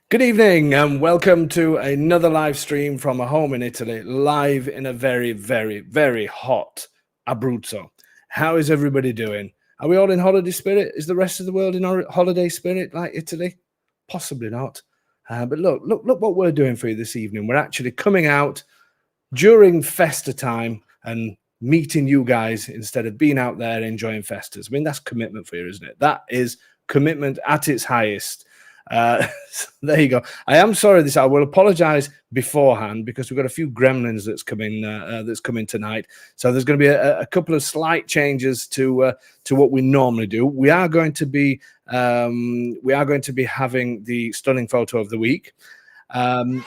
Good evening and welcome to another live stream from a home in Italy, live in a very, very, very hot Abruzzo. How is everybody doing? Are we all in holiday spirit? Is the rest of the world in holiday spirit like Italy? Possibly not. But look what we're doing for you this evening. We're actually coming out during Festa time and meeting you guys instead of being out there enjoying Festas. I mean, that's commitment for you, isn't it? That is commitment at its highest. So there you go. I am sorry I will apologize beforehand because we've got a few gremlins that's coming tonight. So there's going to be a couple of slight changes to what we normally do. We are going to be having the stunning photo of the week. And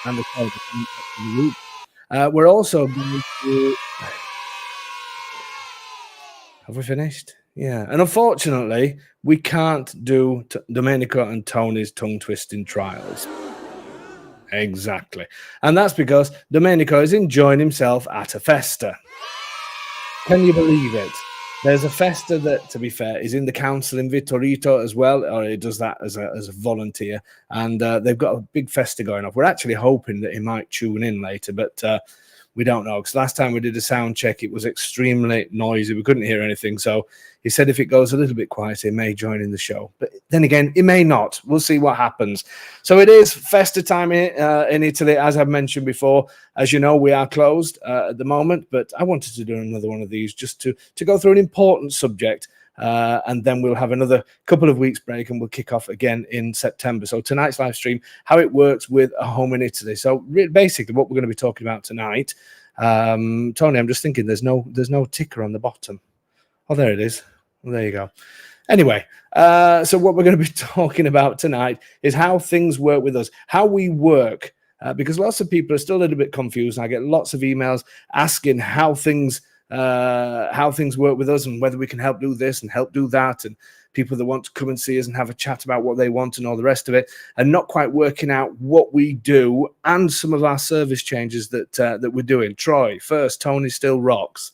the photo of the week. We're also going to. Have we finished? Yeah, and unfortunately, we can't do Domenico and Tony's tongue-twisting trials. Exactly. And that's because Domenico is enjoying himself at a festa. Can you believe it? There's a festa that, to be fair, is in the council in Vittorito as well, or he does that as a volunteer. And they've got a big festa going off. We're actually hoping that he might tune in later, but we don't know. Because last time we did a sound check, it was extremely noisy. We couldn't hear anything. So he said if it goes a little bit quiet, he may join in the show. But then again, he may not. We'll see what happens. So it is Festa time in Italy, as I've mentioned before. As you know, we are closed at the moment, but I wanted to do another one of these just to go through an important subject. And then we'll have another couple of weeks break and we'll kick off again in September. So tonight's live stream, how it works with a home in Italy. So basically what we're going to be talking about tonight, Tony, I'm just thinking there's no ticker on the bottom. Oh, there it is. Well, there you go. Anyway, so what we're going to be talking about tonight is how things work with us, how we work, because lots of people are still a little bit confused. I get lots of emails asking how things work with us and whether we can help do this and help do that, and people that want to come and see us and have a chat about what they want and all the rest of it, and not quite working out what we do and some of our service changes that we're doing. Troy, first, Tony still rocks.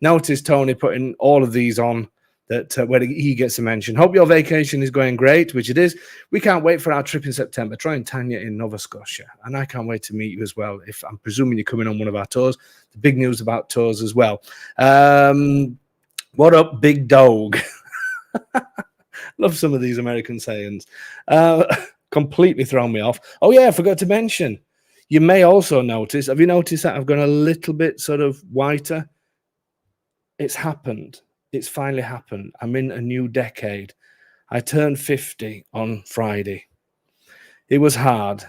Notice Tony putting all of these on that where he gets a mention. Hope your vacation is going great, which it is. We can't wait for our trip in September. Troy and Tanya in Nova Scotia, and I can't wait to meet you as well. If I'm presuming you're coming on one of our tours, the big news about tours as well. What up, big dog? Love some of these American sayings. Completely thrown me off. Oh yeah, I forgot to mention. You may also notice. Have you noticed that I've gone a little bit sort of whiter? It's happened. It's finally happened. I'm in a new decade. I turned 50 on Friday. It was hard,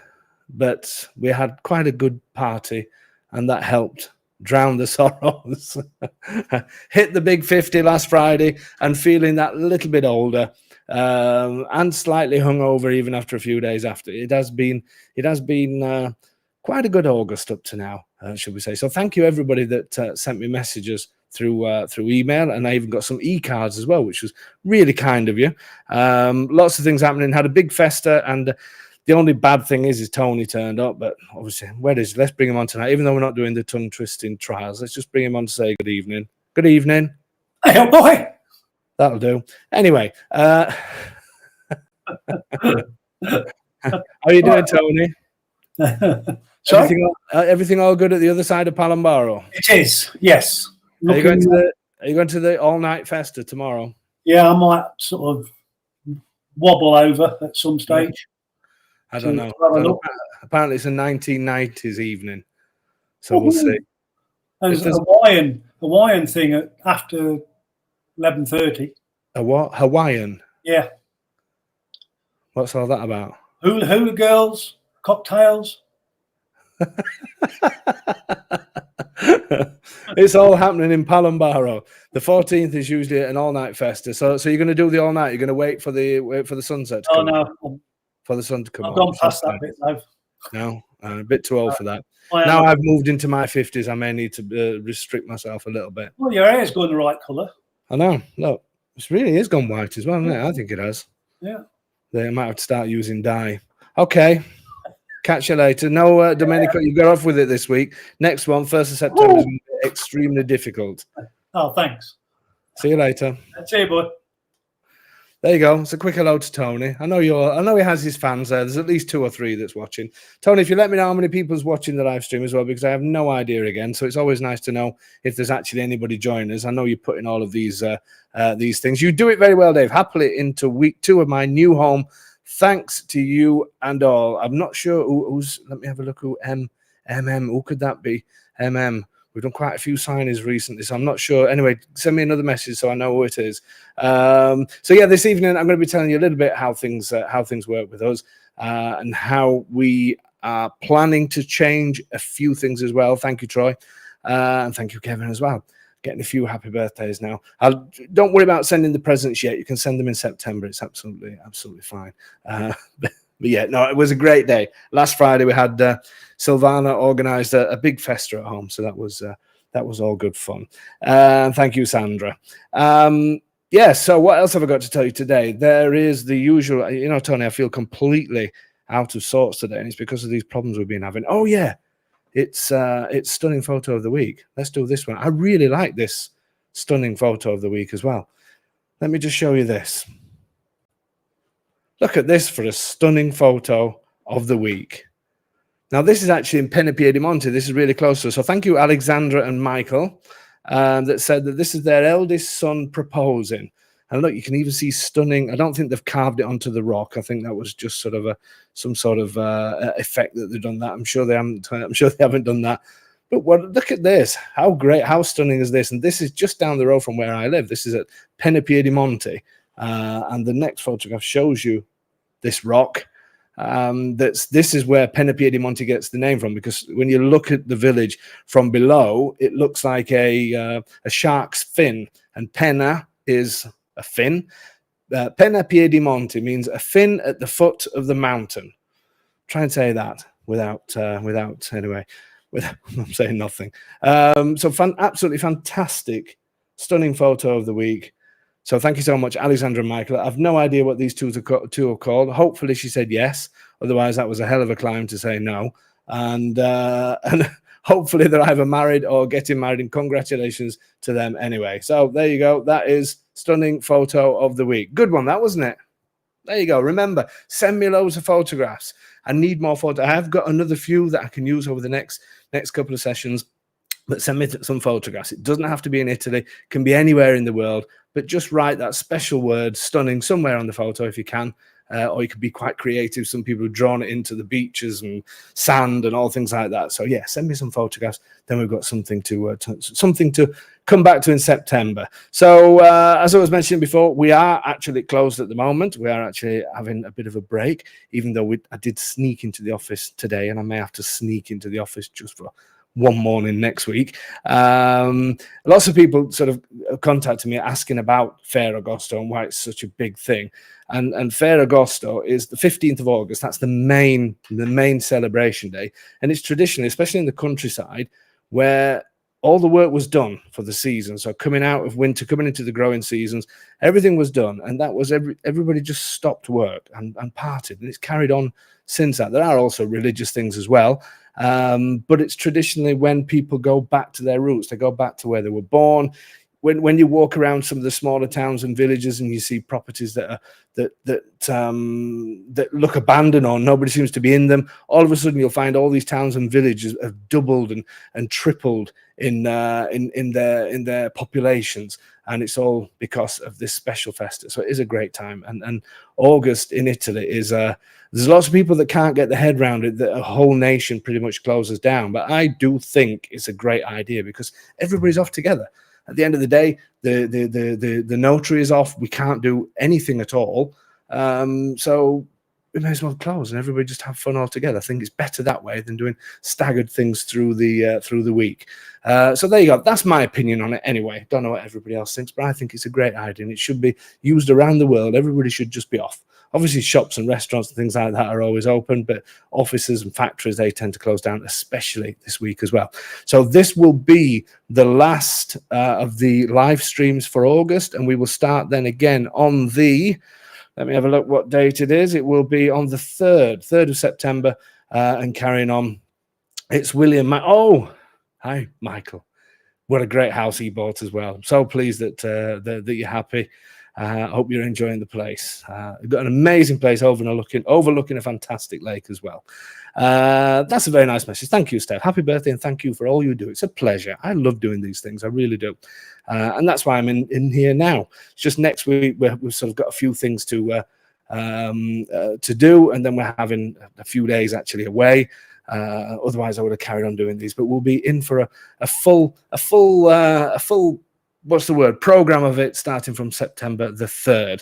but we had quite a good party, and that helped drown the sorrows. Hit the big 50 last Friday and feeling that little bit older and slightly hungover even after a few days after. It has been quite a good August up to now, should we say. So thank you everybody that sent me messages through email, and I even got some e-cards as well, which was really kind of you. Lots of things happening. Had a big festa, and the only bad thing is Tony turned up, but obviously, where is he? Let's bring him on tonight, even though we're not doing the tongue-twisting trials. Let's just bring him on to say good evening. Good evening. Hey, oh boy. That'll do. Anyway, how are you doing, Tony? Everything all good at the other side of Palambaro? It is, yes. Are you going to the all-night festa tomorrow? Yeah, I might sort of wobble over at some stage. I don't know. Apparently, it's a 1990s evening, so we'll see. There's a Hawaiian thing after 11:30. A what? Hawaiian? Yeah. What's all that about? Hula girls, cocktails. It's all happening in Palambaro. The 14th is usually an all-night festa. So you're going to do the all-night. You're going to wait for the sunset to come. No, for the sun to come. I've gone past that bit though. No, a bit too old for that. Now I've moved into my 50s. I may need to restrict myself a little bit. Well, your hair's going the right colour. I know. Look, it really is gone white as well, isn't it? I think it has. Yeah. They might have to start using dye. Okay. Catch you later. No, Domenico, you got off with it this week. Next one, 1st of September, is going to be extremely difficult. Oh, thanks. See you later. See you, boy. There you go. It's a quick hello to Tony. I know he has his fans there. There's at least 2 or 3 that's watching. Tony, if you let me know how many people's watching the live stream as well, because I have no idea again. So it's always nice to know if there's actually anybody joining us. I know you put in all of these things. You do it very well, Dave. Happily into week 2 of my new home. Thanks to you and all. I'm not sure who's. Let me have a look. Who who could that be? We've done quite a few signings recently, so I'm not sure. Anyway, send me another message so I know who it is. So yeah, this evening I'm going to be telling you a little bit how things work with us and how we are planning to change a few things as well. Thank you, Troy, and thank you, Kevin, as well. Getting a few happy birthdays now. Don't worry about sending the presents yet. You can send them in September. It's absolutely fine. But yeah, no, it was a great day. Last Friday we had Silvana organised a big festa at home, so that was all good fun. Thank you, Sandra. Yeah, so what else have I got to tell you today? There is the usual, Tony, I feel completely out of sorts today, and it's because of these problems we've been having. Oh yeah, it's stunning photo of the week. Let's do this one. I really like this stunning photo of the week as well. Let me just show you this. Look at this for a stunning photo of the week. Now, this is actually in Piedimonte. This is really close to us. So thank you, Alexandra and Michael, that said that this is their eldest son proposing. And look, you can even see stunning. I don't think they've carved it onto the rock. I think that was just sort of some sort of effect that they've done that. I'm sure they haven't done that. But look at this. How great, how stunning is this? And this is just down the road from where I live. This is at Piedimonte. And the next photograph shows you this rock. This is where Piedimonte gets the name from, because when you look at the village from below, it looks like a shark's fin, and penna is a fin. Penna Piedimonte means a fin at the foot of the mountain. Try and say that without I'm saying nothing. So absolutely fantastic, stunning photo of the week. So thank you so much, Alexandra and Michael. I've no idea what these two are called. Hopefully she said yes. Otherwise, that was a hell of a climb to say no. And hopefully they're either married or getting married. And congratulations to them anyway. So there you go. That is stunning photo of the week. Good one, that wasn't it? There you go. Remember, send me loads of photographs. I need more photos. I have got another few that I can use over the next couple of sessions. But send me some photographs. It doesn't have to be in Italy. It can be anywhere in the world. But just write that special word, stunning, somewhere on the photo if you can. Or you could be quite creative. Some people have drawn it into the beaches and sand and all things like that. So yeah, send me some photographs. Then we've got something to come back to in September. So as I was mentioning before, we are actually closed at the moment. We are actually having a bit of a break, even though I did sneak into the office today, and I may have to sneak into the office just for one morning next week. Lots of people sort of contacted me asking about Ferragosto and why it's such a big thing. And Ferragosto is the 15th of August. That's the main celebration day. And it's traditionally, especially in the countryside, where all the work was done for the season. So coming out of winter, coming into the growing seasons, everything was done. And that was everybody just stopped work and partied. And it's carried on since that. There are also religious things as well. But it's traditionally when people go back to their roots, they go back to where they were born. When you walk around some of the smaller towns and villages and you see properties that look abandoned or nobody seems to be in them, all of a sudden you'll find all these towns and villages have doubled and tripled in their populations, and it's all because of this special festa. So it is a great time, and August in Italy is there's lots of people that can't get their head around it, that a whole nation pretty much closes down. But I do think it's a great idea because everybody's off together. At the end of the day, the notary is off. We can't do anything at all. So we may as well close and everybody just have fun all together. I think it's better that way than doing staggered things through the week. So there you go. That's my opinion on it anyway. Don't know what everybody else thinks, but I think it's a great idea and it should be used around the world. Everybody should just be off. Obviously, shops and restaurants and things like that are always open, but offices and factories, they tend to close down, especially this week as well. So this will be the last of the live streams for August, and we will start then again on the, let me have a look what date it is. It will be on the 3rd of September, and carrying on. It's William. Oh, hi, Michael. What a great house he bought as well. I'm so pleased that you're happy. I hope you're enjoying the place. We've got an amazing place overlooking a fantastic lake as well. That's a very nice message. Thank you, Steph. Happy birthday, and thank you for all you do. It's a pleasure. I love doing these things. I really do. And that's why I'm in here now. It's just next week we've sort of got a few things to do, and then we're having a few days actually away. Otherwise, I would have carried on doing these. But we'll be in for a full what's the word, program of it starting from September the 3rd.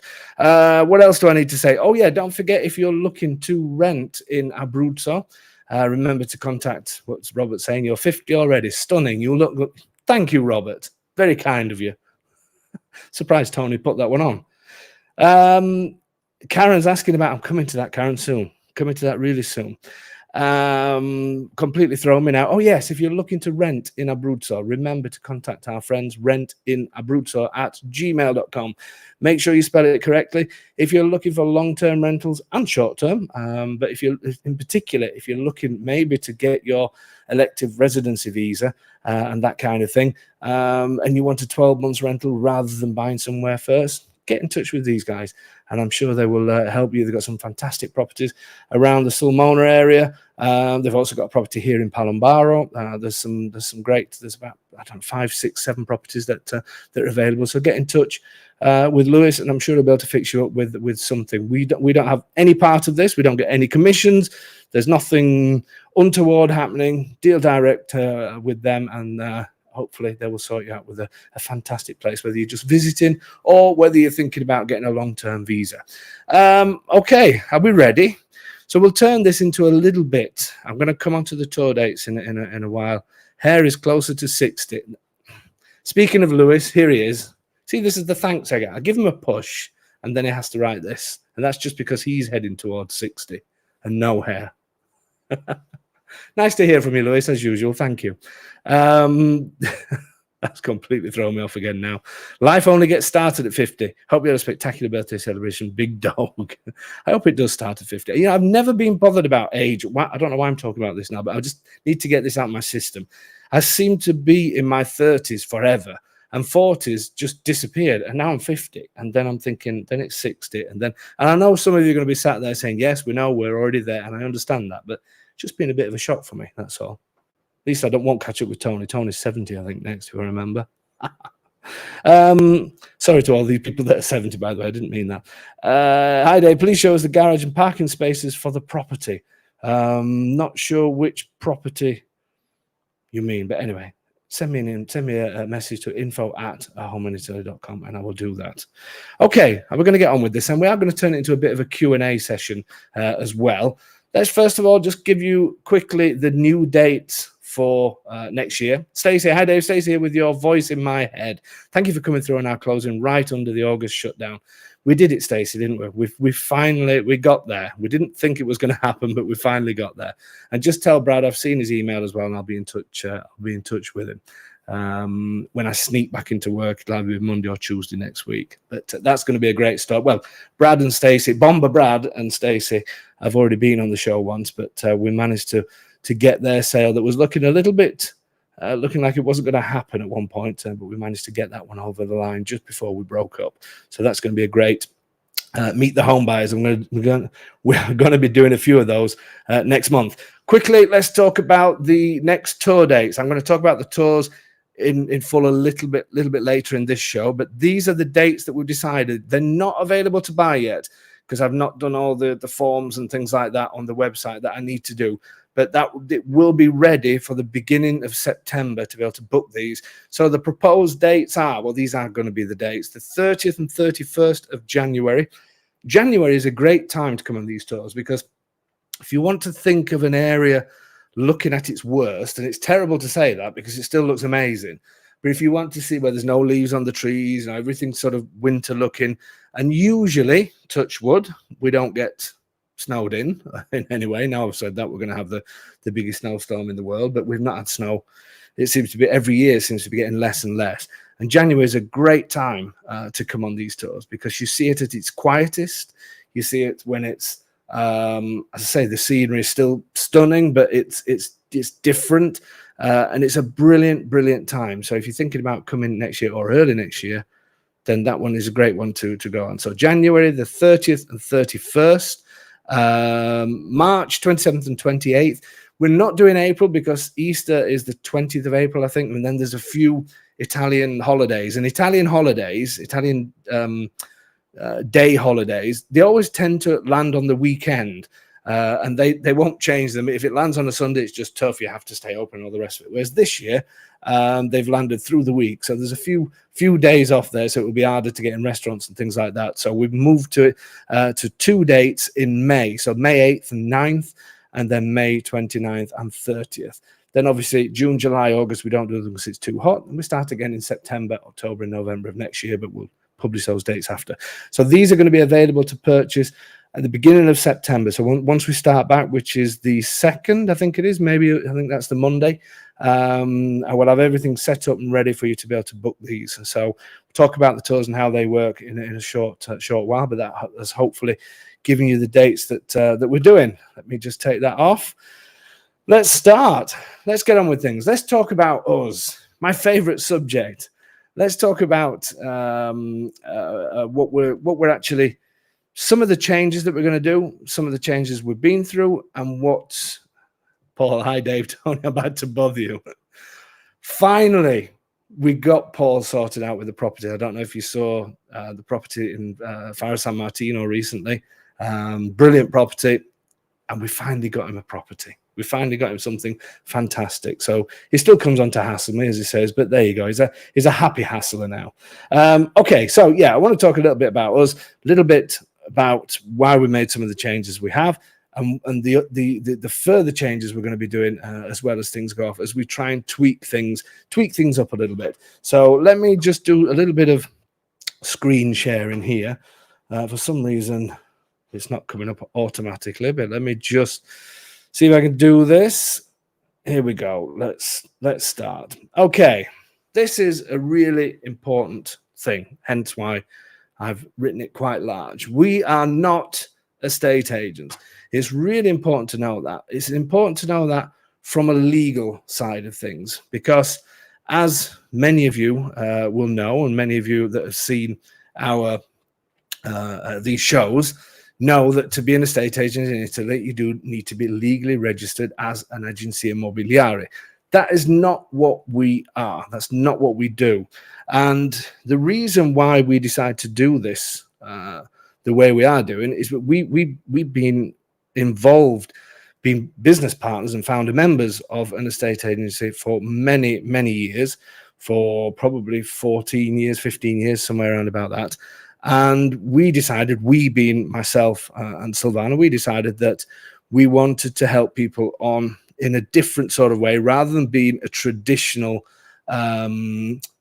What else do I need to say? Oh yeah, don't forget, if you're looking to rent in Abruzzo, remember to contact, what's Robert saying, you're 50 already, stunning, you look, thank you, Robert, very kind of you. Surprised Tony put that one on. Karen's asking about, I'm coming to that, Karen, soon, coming to that really soon. Completely thrown me now. Oh yes, if you're looking to rent in Abruzzo, remember to contact our friends rentinabruzzo@gmail.com. Make sure you spell it correctly. If you're looking for long-term rentals and short-term, but if you're in particular, if you're looking maybe to get your elective residency visa and that kind of thing, and you want a 12 months rental rather than buying somewhere first, get in touch with these guys, and I'm sure they will help you. They've got some fantastic properties around the Sulmona area. They've also got a property here in Palombaro. There's some great. There's about, I don't know, 5, 6, 7 properties that are available. So get in touch with Lewis, and I'm sure he'll be able to fix you up with something. We don't have any part of this. We don't get any commissions. There's nothing untoward happening. Deal direct with them, and hopefully they will sort you out with a fantastic place, whether you're just visiting or whether you're thinking about getting a long-term visa. Okay, are we ready? So we'll turn this into a little bit. I'm going to come on to the tour dates in a while. Hair is closer to 60. Speaking of Lewis, here he is. See, this is the thanks I get. I give him a push, and then he has to write this. And that's just because he's heading towards 60 and no hair. Nice to hear from you, Lewis, as usual. Thank you. That's completely thrown me off again now. Life only gets started at 50. Hope you had a spectacular birthday celebration, big dog. I hope it does start at 50. You know, I've never been bothered about age. I don't know why I'm talking about this now, but I just need to get this out of my system. I seem to be in my 30s forever, and 40s just disappeared, and now I'm 50, and then I'm thinking, then it's 60, and I know some of you are going to be sat there saying, yes, we know, we're already there, and I understand that, but it's just been a bit of a shock for me, that's all. At least I won't catch up with Tony. Tony's 70, I think, next, if I remember. Sorry to all these people that are 70, by the way. I didn't mean that. Hi, Dave. Please show us the garage and parking spaces for the property. Not sure which property you mean, but anyway, send me a message to info@ahomeanitaly.com, and I will do that. Okay, we're going to get on with this, and we are going to turn it into a bit of a Q&A session as well. Let's first of all just give you quickly the new dates for next year. Stacey, hi Dave, Stacey here with your voice in my head. Thank you for coming through on our closing right under the August shutdown. We did it, Stacey, didn't we? We finally got there. We didn't think it was going to happen, but we finally got there. And just tell Brad I've seen his email as well, and I'll be in touch. I'll be in touch with him when I sneak back into work. It'll either be Monday or Tuesday next week. But that's going to be a great start. Well, Brad and Stacey, Bomber Brad and Stacey, I've already been on the show once, but we managed to get their sale that was looking a little bit, looking like it wasn't going to happen at one point, but we managed to get that one over the line just before we broke up. So that's going to be a great meet the home buyers. We're going to be doing a few of those next month. Quickly, let's talk about the next tour dates. I'm going to talk about the tours in full a little bit later in this show, but these are the dates that we've decided. They're not available to buy yet because I've not done all the forms and things like that on the website that I need to do. But it will be ready for the beginning of September to be able to book these. So the proposed dates are, well, these are going to be the dates, the 30th and 31st of January. January is a great time to come on these tours because if you want to think of an area looking at its worst, and it's terrible to say that because it still looks amazing, but if you want to see where there's no leaves on the trees and everything's sort of winter looking, and usually, touch wood, we don't get snowed in any way. Now I've said that, we're going to have the biggest snowstorm in the world, but we've not had snow. It seems to be every year seems to be getting less and less. And January is a great time to come on these tours because you see it at its quietest. You see it when it's, as I say, the scenery is still stunning, but it's different. And it's a brilliant time. So if you're thinking about coming next year or early next year, then that one is a great one to go on. So January the 30th and 31st, March 27th and 28th. We're not doing April because Easter is the 20th of April, I think, and then there's a few Italian holidays. And Italian day holidays, they always tend to land on the weekend, and they won't change them. If it lands on a Sunday, it's just tough. You have to stay open and all the rest of it. Whereas this year, they've landed through the week, so there's a few days off there, so it will be harder to get in restaurants and things like that. So we've moved to 2 dates in May, so May 8th and 9th, and then May 29th and 30th. Then obviously June, July, August, we don't do them because it's too hot, and we start again in September, October, and November of next year, but we'll publish those dates after. So these are going to be available to purchase at the beginning of September. So once we start back, which is the 2nd, I think it is, I think that's the Monday, I will have everything set up and ready for you to be able to book these. And so we'll talk about the tours and how they work in a short while, but that has hopefully given you the dates that we're doing. Let me just take that off. Let's start. Let's get on with things. Let's talk about us, my favorite subject. Let's talk about what we're actually, some of the changes that we're going to do, some of the changes we've been through, and what, Paul, hi Dave, Tony, I'm about to bother you. Finally, we got Paul sorted out with the property. I don't know if you saw the property in Faro San Martino recently. Brilliant property, and we finally got him a property. We finally got him something fantastic. So he still comes on to hassle me, as he says, but there you go. He's a happy hassler now. Okay, so yeah, I want to talk a little bit about us, a little bit about why we made some of the changes we have, and the further changes we're going to be doing as well as things go off, as we try and tweak things up a little bit. So let me just do a little bit of screen sharing here. For some reason, it's not coming up automatically, but let me just see if I can do this. Here we go. Let's start. Okay, this is a really important thing, hence why I've written it quite large. We are not estate agents. It's really important to know that. It's important to know that from a legal side of things, because as many of you will know, and many of you that have seen our these shows know that to be an estate agent in Italy, you do need to be legally registered as an agenzia immobiliare. That is not what we are. That's not what we do. And the reason why we decide to do this the way we are doing is that we've been involved, being business partners and founder members of an estate agency for many, many years, for probably 14 years, 15 years, somewhere around about that. And we decided, we being myself and Silvana, we decided that we wanted to help people on in a different sort of way, rather than being a traditional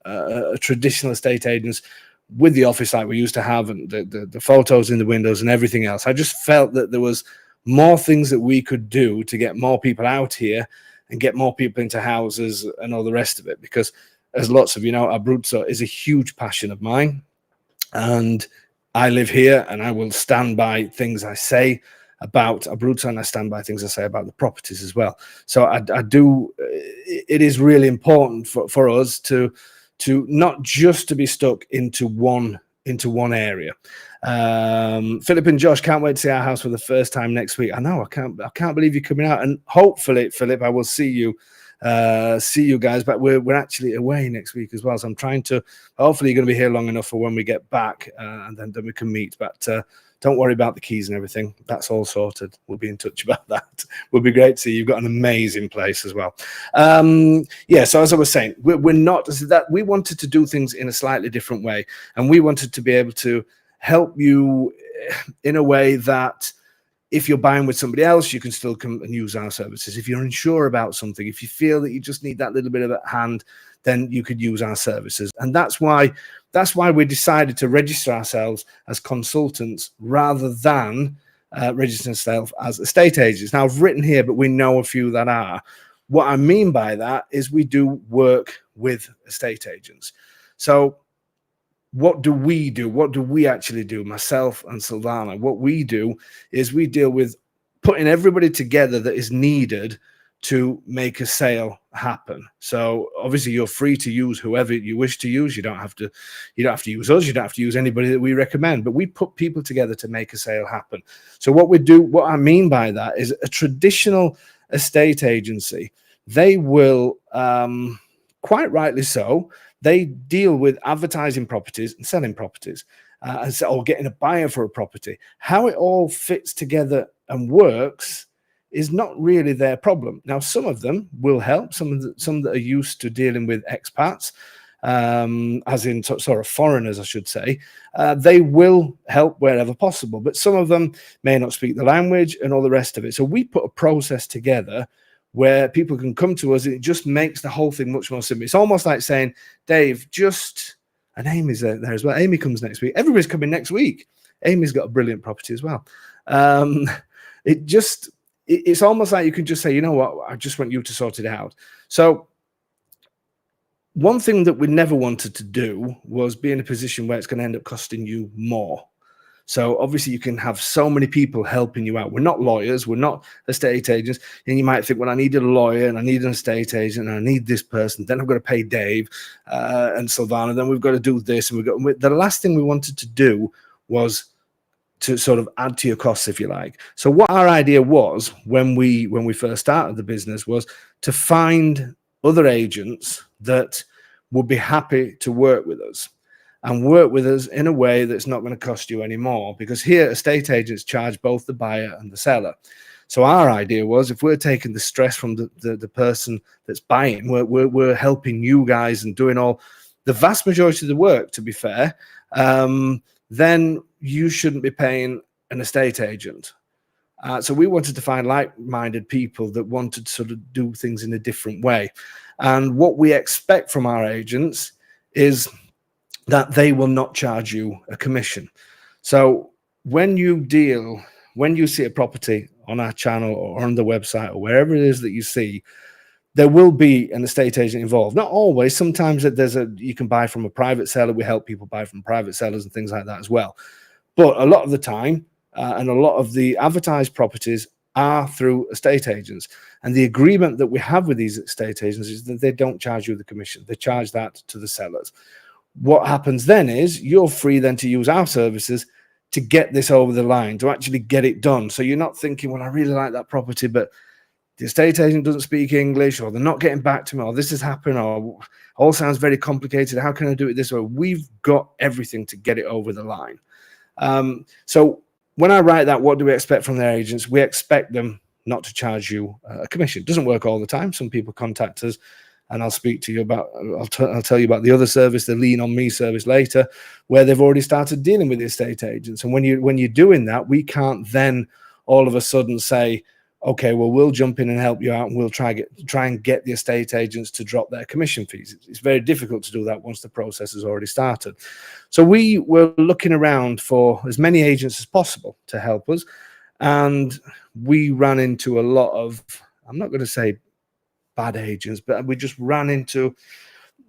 estate agents with the office like we used to have, and the photos in the windows and everything else. I just felt that there was more things that we could do to get more people out here and get more people into houses and all the rest of it. Because as lots of you know, Abruzzo is a huge passion of mine. And I live here, and I will stand by things I say about Abruzzo, and I stand by things I say about the properties as well. So I do. It is really important for us to not just to be stuck into one area. Philip and Josh can't wait to see our house for the first time next week. I know. I can't believe you're coming out, and hopefully, Philip, I will see you guys, but we're actually away next week as well, so I'm trying to, hopefully you're going to be here long enough for when we get back, and then we can meet. But don't worry about the keys and everything, that's all sorted. We'll be in touch about that. Would be great to see. You've got an amazing place as well. Yeah, so as I was saying, we're not that, we wanted to do things in a slightly different way, and we wanted to be able to help you in a way that if you're buying with somebody else, you can still come and use our services. If you're unsure about something, if you feel that you just need that little bit of a hand, then you could use our services. And that's why we decided to register ourselves as consultants rather than register ourselves as estate agents. Now, I've written here, but we know a few that are. What I mean by that is we do work with estate agents. So what do we do? What do we actually do? Myself and Silvana, what we do is we deal with putting everybody together that is needed to make a sale happen. So obviously you're free to use whoever you wish to use. You don't have to use us, you don't have to use anybody that we recommend, but we put people together to make a sale happen. So what I mean by that is a traditional estate agency, they will, quite rightly so, they deal with advertising properties and selling properties, or getting a buyer for a property. How it all fits together and works is not really their problem. Now, some of them will help, some that are used to dealing with expats, as in sort of foreigners, I should say, they will help wherever possible. But some of them may not speak the language and all the rest of it. So we put a process together where people can come to us, and it just makes the whole thing much more simple. It's almost like saying, Dave, and Amy's there as well. Amy comes next week. Everybody's coming next week. Amy's got a brilliant property as well. It's almost like you can just say, you know what, I just want you to sort it out. So one thing that we never wanted to do was be in a position where it's going to end up costing you more. So obviously you can have so many people helping you out. We're not lawyers, we're not estate agents. And you might think, well, I need a lawyer and I need an estate agent and I need this person. Then I've got to pay Dave and Silvana. Then we've got to do this. And the last thing we wanted to do was to sort of add to your costs, if you like. So what our idea was when we first started the business was to find other agents that would be happy to work with us and work with us in a way that's not going to cost you any more, because here estate agents charge both the buyer and the seller. So our idea was, if we're taking the stress from the person that's buying, we're helping you guys and doing all the vast majority of the work, to be fair, then you shouldn't be paying an estate agent. So we wanted to find like-minded people that wanted to sort of do things in a different way. And what we expect from our agents is that they will not charge you a commission. So when you see a property on our channel or on the website or wherever it is that you see, there will be an estate agent involved. Not always. Sometimes you can buy from a private seller. We help people buy from private sellers and things like that as well. But a lot of the time, and a lot of the advertised properties are through estate agents. And the agreement that we have with these estate agents is that they don't charge you the commission. They charge that to the sellers. What happens then is you're free then to use our services to get this over the line, to actually get it done. So you're not thinking, well, I really like that property, but the estate agent doesn't speak English, or they're not getting back to me, or this has happened, or all sounds very complicated. How can I do it this way? We've got everything to get it over the line. So when I write that, what do we expect from their agents? We expect them not to charge you a commission. It doesn't work all the time. Some people contact us, and I'll speak to you about, I'll tell you about the other service, the Lean on Me service later, where they've already started dealing with the estate agents. And when you're doing that, we can't then all of a sudden say, okay, well, we'll jump in and help you out, and we'll try and get the estate agents to drop their commission fees. It's very difficult to do that once the process has already started. So we were looking around for as many agents as possible to help us, and we ran into a lot of, I'm not going to say bad agents, but we just ran into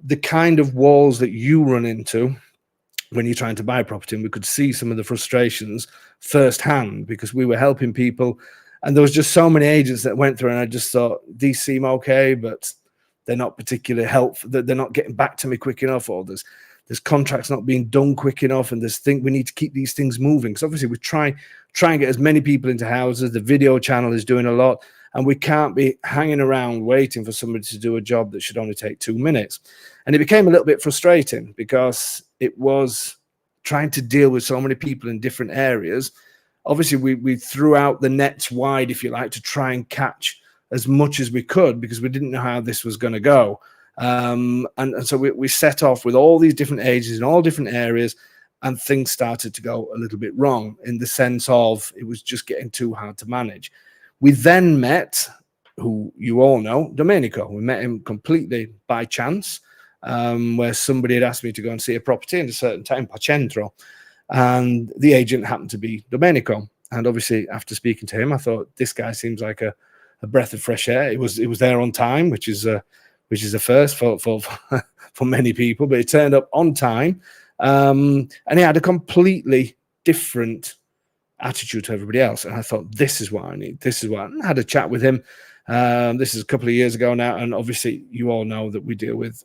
the kind of walls that you run into when you're trying to buy property. And we could see some of the frustrations firsthand, because we were helping people, and there was just so many agents that went through, and I just thought, these seem okay, but they're not particularly helpful. They're not getting back to me quick enough, or there's contracts not being done quick enough, and we need to keep these things moving. Because obviously we try and get as many people into houses. The video channel is doing a lot, and we can't be hanging around waiting for somebody to do a job that should only take 2 minutes. And it became a little bit frustrating, because it was trying to deal with so many people in different areas. Obviously, we threw out the nets wide, if you like, to try and catch as much as we could, because we didn't know how this was going to go. And so we set off with all these different agents in all different areas, and things started to go a little bit wrong, in the sense of it was just getting too hard to manage. We then met, who you all know, Domenico. We met him completely by chance, where somebody had asked me to go and see a property in a certain time, Pacentro. And the agent happened to be Domenico. And obviously, after speaking to him, I thought, this guy seems like a breath of fresh air. It was there on time, which is a first for many people. But it turned up on time, and he had a completely different attitude to everybody else. And I thought, this is what I need. This is what I had a chat with him, This is a couple of years ago now, and obviously you all know that we deal with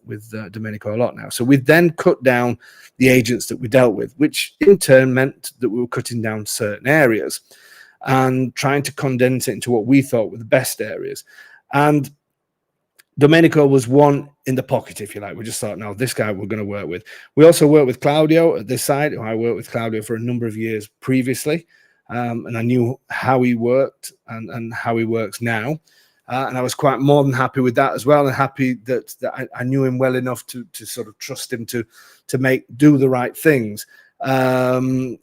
Domenico a lot now. So we then cut down the agents that we dealt with, which in turn meant that we were cutting down certain areas and trying to condense it into what we thought were the best areas. And Domenico was one in the pocket, if you like. We just thought, no, this guy we're going to work with. We also worked with Claudio at this side. I worked with Claudio for a number of years previously, and I knew how he worked and how he works now. And I was quite more than happy with that as well, and happy that I knew him well enough to sort of trust him to do the right things. Then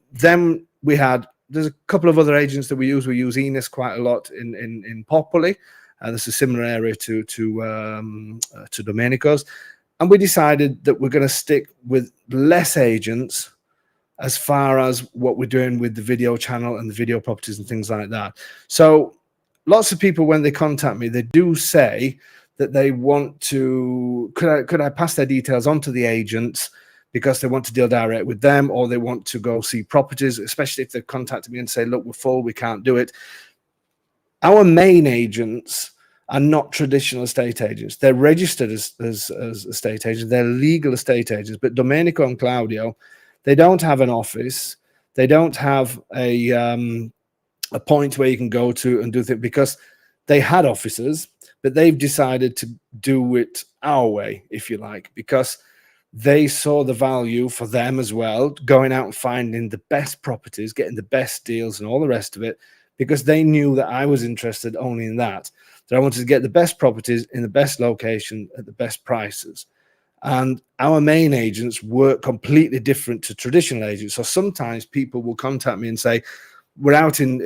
there's a couple of other agents that we use. We use Enos quite a lot in Popoli. This is a similar area to Domenico's, and we decided that we're going to stick with less agents as far as what we're doing with the video channel and the video properties and things like that. So lots of people, when they contact me, they do say that they want to, could I pass their details on to the agents because they want to deal direct with them, or they want to go see properties, especially if they've contacted me and say, look, we're full, we can't do it. Our main agents are not traditional estate agents. They're registered as estate agents. They're legal estate agents. But Domenico and Claudio, they don't have an office. They don't have a point where you can go to and do things, because they had offices, but they've decided to do it our way, if you like, because they saw the value for them as well, going out and finding the best properties, getting the best deals and all the rest of it, because they knew that I was interested only in that I wanted to get the best properties in the best location at the best prices. And our main agents work completely different to traditional agents. So sometimes people will contact me and say, we're out in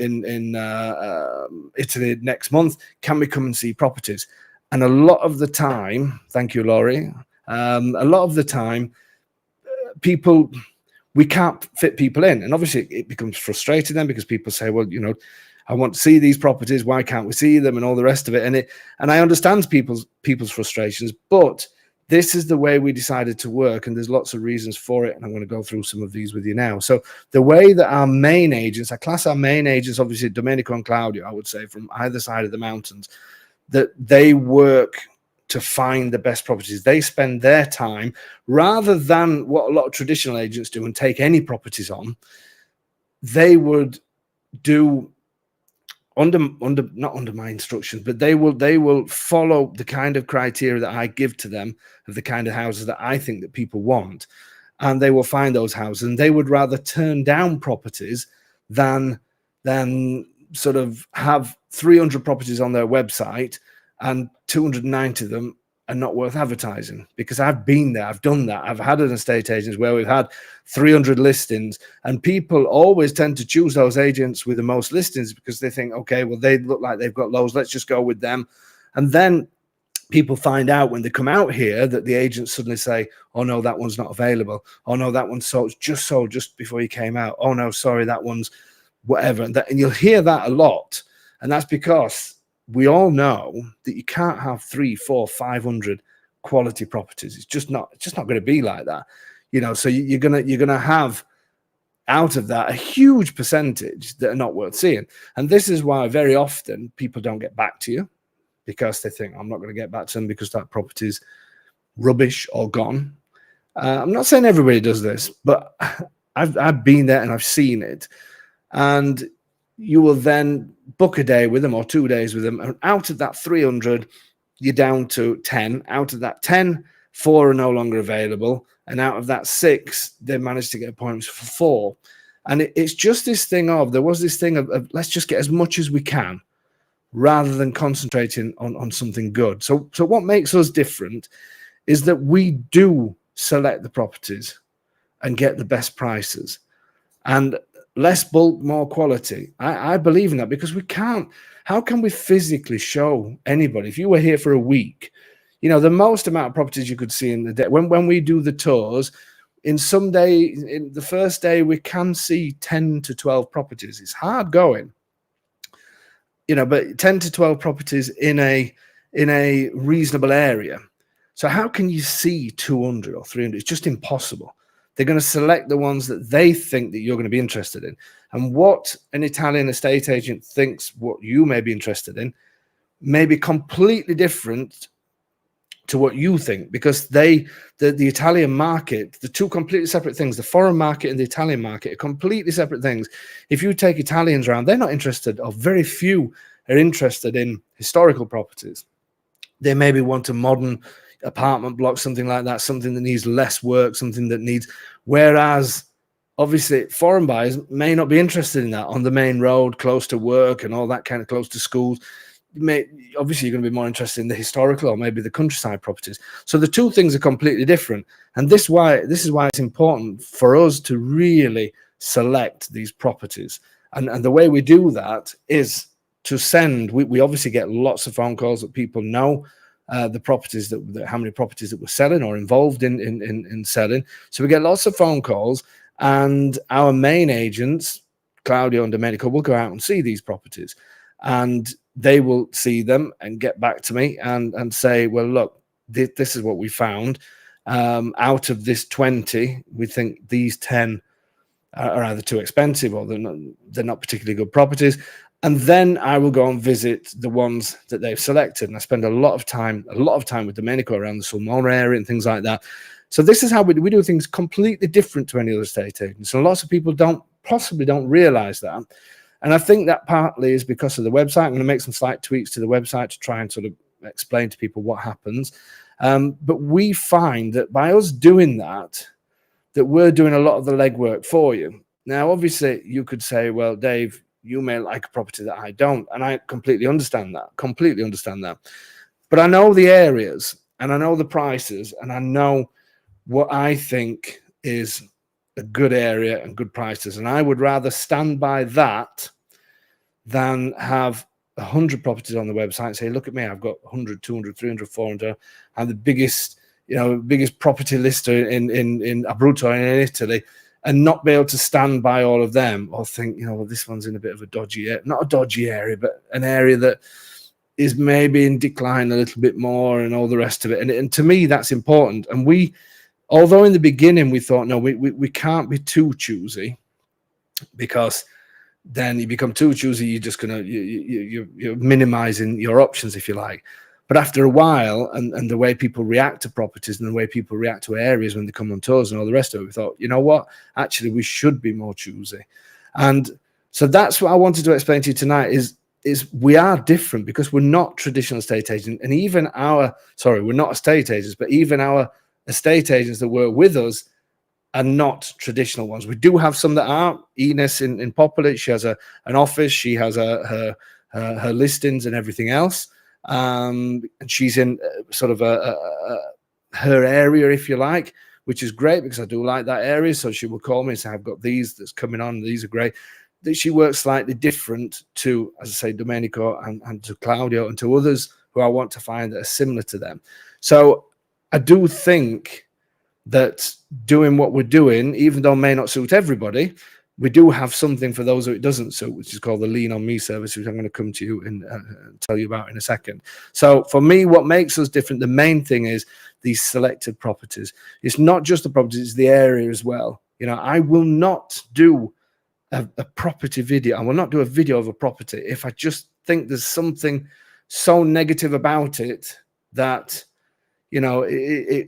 Italy next month, can we come and see properties? And a lot of the time, thank you, Laurie, a lot of the time, we can't fit people in. And obviously it becomes frustrating then, because people say, well, I want to see these properties, why can't we see them, and all the rest of it. And I understand people's frustrations, but this is the way we decided to work, and there's lots of reasons for it, and I'm going to go through some of these with you now. So the way that our main agents, I class our main agents, obviously Domenico and Claudio, I would say, from either side of the mountains, that they work to find the best properties. They spend their time, rather than what a lot of traditional agents do and take any properties on, they would do not under my instructions, but they will follow the kind of criteria that I give to them of the kind of houses that I think that people want, and they will find those houses, and they would rather turn down properties than sort of have 300 properties on their website and 290 of them are not worth advertising. Because I've been there, I've done that. I've had an estate agent where we've had 300 listings, and people always tend to choose those agents with the most listings because they think, okay, well, they look like they've got loads, let's just go with them. And then people find out when they come out here that the agents suddenly say, oh no, that one's not available. Oh no, that one's sold just before you came out. Oh no, sorry, that one's whatever. And you'll hear that a lot. And that's because we all know that you can't have 300, 400, 500 quality properties. It's just not going to be like that, So you're gonna have out of that a huge percentage that are not worth seeing. And this is why very often people don't get back to you, because they think, I'm not going to get back to them because that property's rubbish or gone. I'm not saying everybody does this, but I've been there and I've seen it. And you will then book a day with them or 2 days with them, and out of that 300, you're down to 10. Out of that 10, 4 are no longer available, and out of that 6, they managed to get appointments for 4. And it's just this thing of, there was this thing of let's just get as much as we can, rather than concentrating on something good. So what makes us different is that we do select the properties and get the best prices, and less bulk, more quality. I believe in that, because we can't. How can we physically show anybody? If you were here for a week, the most amount of properties you could see in the day. When we do the tours, in the first day, we can see 10 to 12 properties. It's hard going, but 10 to 12 properties in a reasonable area. So how can you see 200 or 300? It's just impossible. They're going to select the ones that they think that you're going to be interested in. And what an Italian estate agent thinks what you may be interested in may be completely different to what you think, because the Italian market, the two completely separate things, the foreign market and the Italian market, are completely separate things. If you take Italians around, they're not interested, or very few are interested in historical properties. They maybe want a modern apartment block, something like that, something that needs less work, something that needs, whereas obviously foreign buyers may not be interested in that, on the main road, close to work and all that, kind of close to schools. Obviously you're going to be more interested in the historical or maybe the countryside properties. So the two things are completely different, and this is why it's important for us to really select these properties. And the way we do that is to send, we obviously get lots of phone calls that people know the properties that how many properties that we're selling or involved in selling. So we get lots of phone calls, and our main agents, Claudio and Domenico, will go out and see these properties, and they will see them and get back to me and say, well, look, this is what we found. Out of this 20, we think these 10 are either too expensive or they're not particularly good properties. And then I will go and visit the ones that they've selected. And I spend a lot of time with Domenico around the Sulmona area and things like that. So this is how we do things completely different to any other estate agent. So lots of people possibly don't realize that. And I think that partly is because of the website. I'm going to make some slight tweaks to the website to try and sort of explain to people what happens. But we find that by us doing that we're doing a lot of the legwork for you. Now, obviously, you could say, well, Dave, you may like a property that I don't. And I completely understand that. But I know the areas, and I know the prices, and I know what I think is a good area and good prices, and I would rather stand by that than have 100 properties on the website and say, look at me, I've got 100, 200, 300, 400. I'm the biggest property lister in Abruzzo and in Italy, and not be able to stand by all of them, or think, well, this one's in a bit of a dodgy area, not a dodgy area, but an area that is maybe in decline a little bit more, and all the rest of it. And to me, that's important. And although in the beginning we thought, no, we can't be too choosy, because then you become too choosy, you're just gonna you're minimizing your options, if you like. But after a while, and the way people react to properties and the way people react to areas when they come on tours and all the rest of it, we thought, you know what, actually we should be more choosy. And so that's what I wanted to explain to you tonight, is we are different, because we're not traditional estate agents, and even we're not estate agents, but even our estate agents that work with us are not traditional ones. We do have some that are. Ines in Popoli, she has an office, she has her listings and everything else, and she's in sort of her area, if you like, which is great, because I do like that area. So she will call me and say, I've got these that's coming on, these are great. She works slightly different to, as I say, Domenico and to Claudio and to others who I want to find that are similar to them. So I do think that doing what we're doing, even though it may not suit everybody, we do have something for those who it doesn't suit, which is called the Lean on Me service, which I'm going to come to you and tell you about in a second. So for me, what makes us different, the main thing is these selected properties. It's not just the properties, it's the area as well. I will not do a property video. I will not do a video of a property if I just think there's something so negative about it that I'd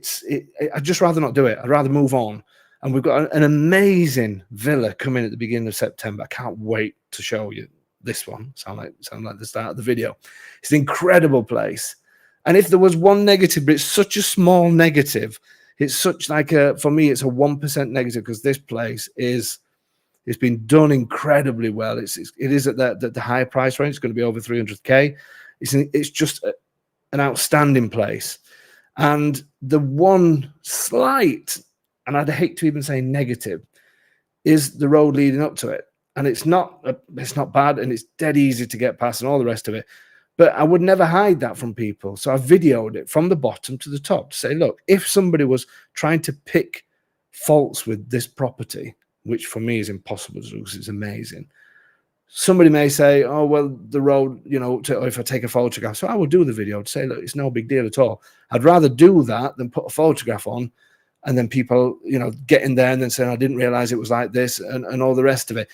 just rather not do it. I'd rather move on. And we've got an amazing villa coming at the beginning of September. I can't wait to show you this one. Sound like the start of the video. It's an incredible place. And if there was one negative, but it's such a small negative, it's such like for me, it's a 1% negative, because this place it's been done incredibly well. It is at the higher price range. It's going to be over 300K. It's just an outstanding place. And the one slight, and I'd hate to even say negative, is the road leading up to it. And it's not bad, and it's dead easy to get past and all the rest of it. But I would never hide that from people. So I videoed it from the bottom to the top to say, look, if somebody was trying to pick faults with this property, which for me is impossible to do because it's amazing, somebody may say, oh, well, the road, if I take a photograph. So I will do the video to say, look, it's no big deal at all. I'd rather do that than put a photograph on, and then people, get in there and then saying, I didn't realize it was like this, and all the rest of it.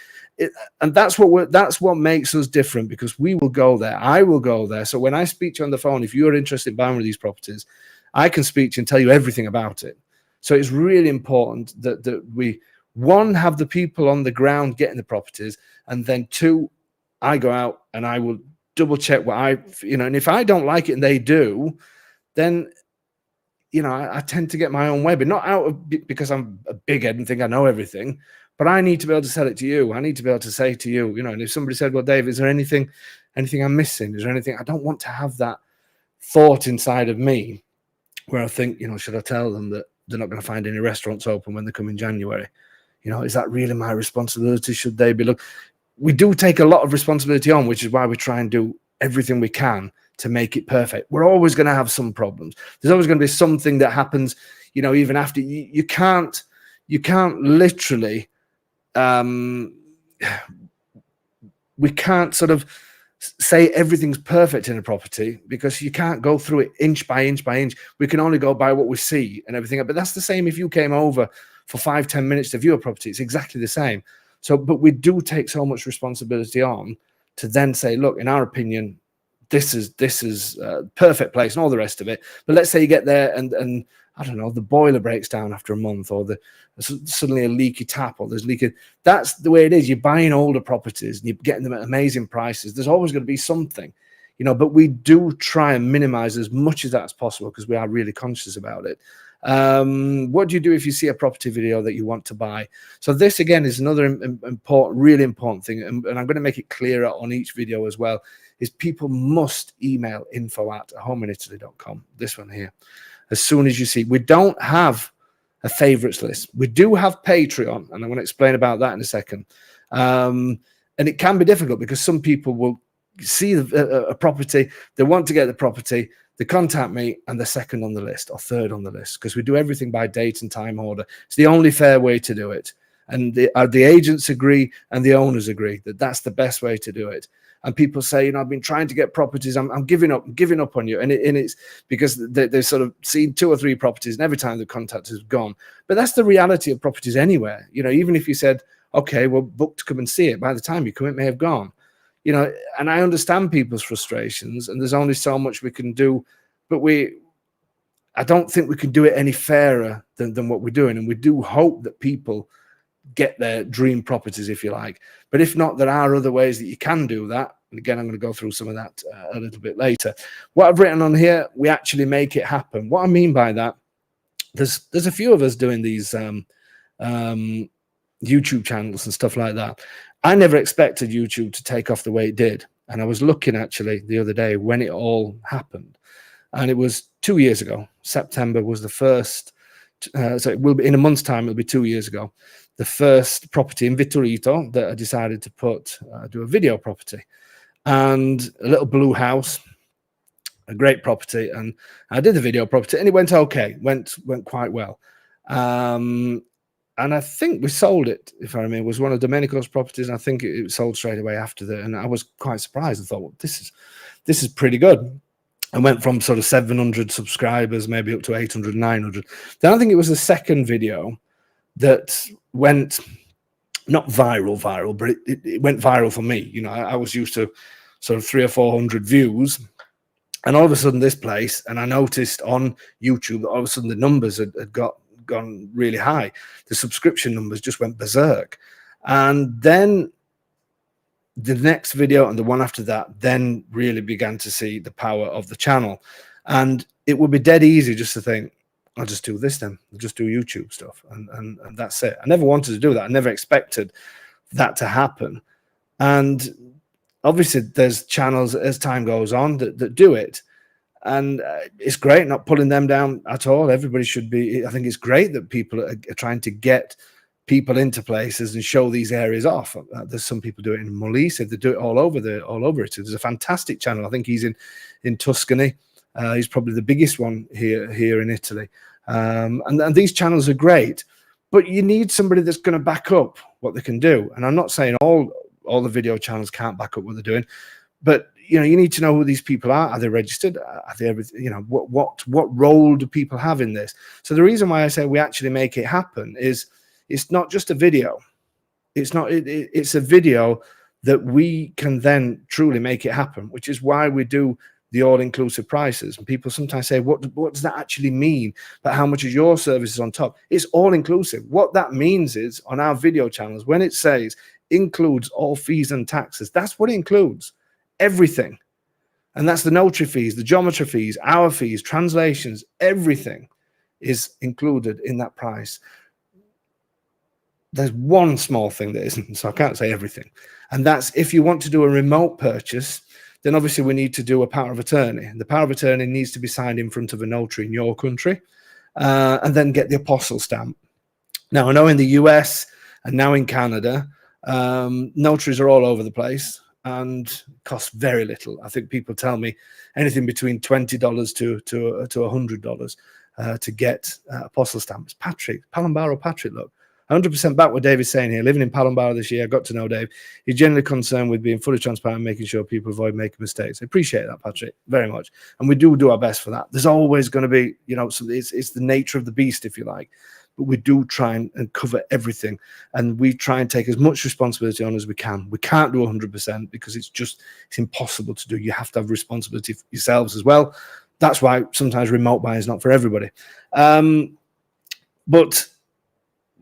and that's what makes us different, because we will go there. I will go there. So when I speak to you on the phone, if you're interested in buying one of these properties, I can speak to you and tell you everything about it. So it's really important that we, one, have the people on the ground getting the properties, and then two, I go out and I will double check what and if I don't like it and they do, then I tend to get my own way, but not out of because I'm a big head and think I know everything. But I need to be able to sell it to you. I need to be able to say to you, and if somebody said, "Well, Dave, is there anything I'm missing? Is there anything?" I don't want to have that thought inside of me where I think, should I tell them that they're not going to find any restaurants open when they come in January? Is that really my responsibility? Should they be we do take a lot of responsibility on, which is why we try and do everything we can to make it perfect. We're always going to have some problems. There's always going to be something that happens, even after you can't literally, we can't sort of say everything's perfect in a property, because you can't go through it inch by inch by inch. We can only go by what we see and everything. But that's the same if you came over for 5-10 minutes to view a property. It's exactly the same. So, but we do take so much responsibility on to then say, look, in our opinion, this is a perfect place and all the rest of it. But let's say you get there and I don't know, the boiler breaks down after a month, or suddenly a leaky tap, or there's leaking. That's the way it is. You're buying older properties and you're getting them at amazing prices. There's always going to be something, but we do try and minimize as much as that's possible, because we are really conscious about it. What do you do if you see a property video that you want to buy? So this again is another really important thing, and I'm going to make it clearer on each video as well, is people must email info@homeinitaly.com, this one here, as soon as you see. We don't have a favorites list. We do have Patreon, and I'm going to explain about that in a second. And it can be difficult, because some people will see a property, they want to get the property, they contact me, and they're second on the list or third on the list, because we do everything by date and time order. It's the only fair way to do it. And the agents agree and the owners agree that that's the best way to do it. And people say, I've been trying to get properties. I'm giving up on you. And it's because they've sort of seen 2 or 3 properties, and every time the contact has gone. But that's the reality of properties anywhere. Even if you said, okay, well, book to come and see it, by the time you come, it may have gone. And I understand people's frustrations, and there's only so much we can do, but I don't think we can do it any fairer than what we're doing. And we do hope that people get their dream properties, if you like. But if not, there are other ways that you can do that. And again, I'm going to go through some of that a little bit later. What I've written on here, we actually make it happen. What I mean by that, there's a few of us doing these YouTube channels and stuff like that. I never expected YouTube to take off the way it did. And I was looking actually the other day when it all happened. And it was 2 years ago. September was the first. So it will be in a month's time. It'll be 2 years ago. The first property in Vitorito that I decided to do a video property, and a little blue house, a great property. And I did the video property, and it went okay. Went quite well. And I think we sold it, if I remember. It was one of Domenico's properties, and I think it sold straight away after that. And I was quite surprised. I thought, well, this is pretty good. I went from sort of 700 subscribers, maybe up to 800, 900. Then I think it was the second video that went not viral, but it went viral for me. I was used to sort of 300 or 400 views. And all of a sudden this place, and I noticed on YouTube that all of a sudden the numbers had gone really high. The subscription numbers just went berserk. And then the next video and the one after that then really began to see the power of the channel. And it would be dead easy just to think, I'll just do this then. I'll just do YouTube stuff. And that's it. I never wanted to do that. I never expected that to happen. And obviously there's channels as time goes on that do it. And it's great, not pulling them down at all. Everybody should be. I think it's great that people are trying to get people into places and show these areas off. There's some people do it in Molise. They do it all over it. There's a fantastic channel. I think he's in Tuscany. He's probably the biggest one here in Italy. And these channels are great, but you need somebody that's going to back up what they can do. And I'm not saying all the video channels can't back up what they're doing, but you need to know who these people are. Are they registered? Are they everything? What role do people have in this? So the reason why I say we actually make it happen is it's not just a video. It's not. It's a video that we can then truly make it happen, which is why we do the all-inclusive prices. And people sometimes say, what does that actually mean? But how much is your services on top? It's all-inclusive. What that means is on our video channels, when it says includes all fees and taxes, that's what it includes, everything. And that's the notary fees, the geometry fees, our fees, translations, everything is included in that price. There's one small thing that isn't, so I can't say everything. And that's if you want to do a remote purchase, then obviously we need to do a power of attorney. The power of attorney needs to be signed in front of a notary in your country, and then get the apostle stamp. Now, I know in the US and now in Canada, notaries are all over the place and cost very little. I think people tell me anything between $20 to $100 to get apostle stamps. Palambaro Patrick, look. 100% back what David's saying here. Living in Palambaro this year, I got to know Dave. He's generally concerned with being fully transparent and making sure people avoid making mistakes. I appreciate that, Patrick, very much. And we do our best for that. There's always going to be, you know, it's the nature of the beast, if you like. But we do try and cover everything. And we try and take as much responsibility on as we can. We can't do 100% because it's impossible to do. You have to have responsibility for yourselves as well. That's why sometimes remote buying is not for everybody. But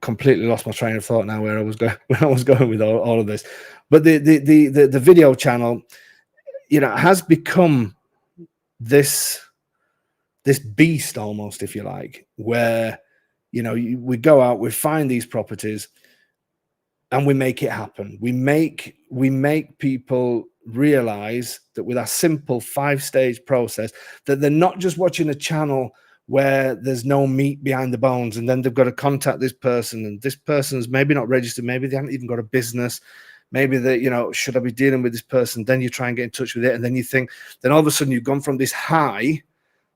completely lost my train of thought now where I was going with all of this. But the video channel, you know, has become this beast almost, if you like, where, you know, we go out, we find these properties and we make it happen. We make people realize that with a simple 5-stage process that they're not just watching a channel where there's no meat behind the bones, and then they've got to contact this person, and this person's maybe not registered, maybe they haven't even got a business, maybe they, you know, should I be dealing with this person? Then you try and get in touch with it, and then you think, then all of a sudden you've gone from this high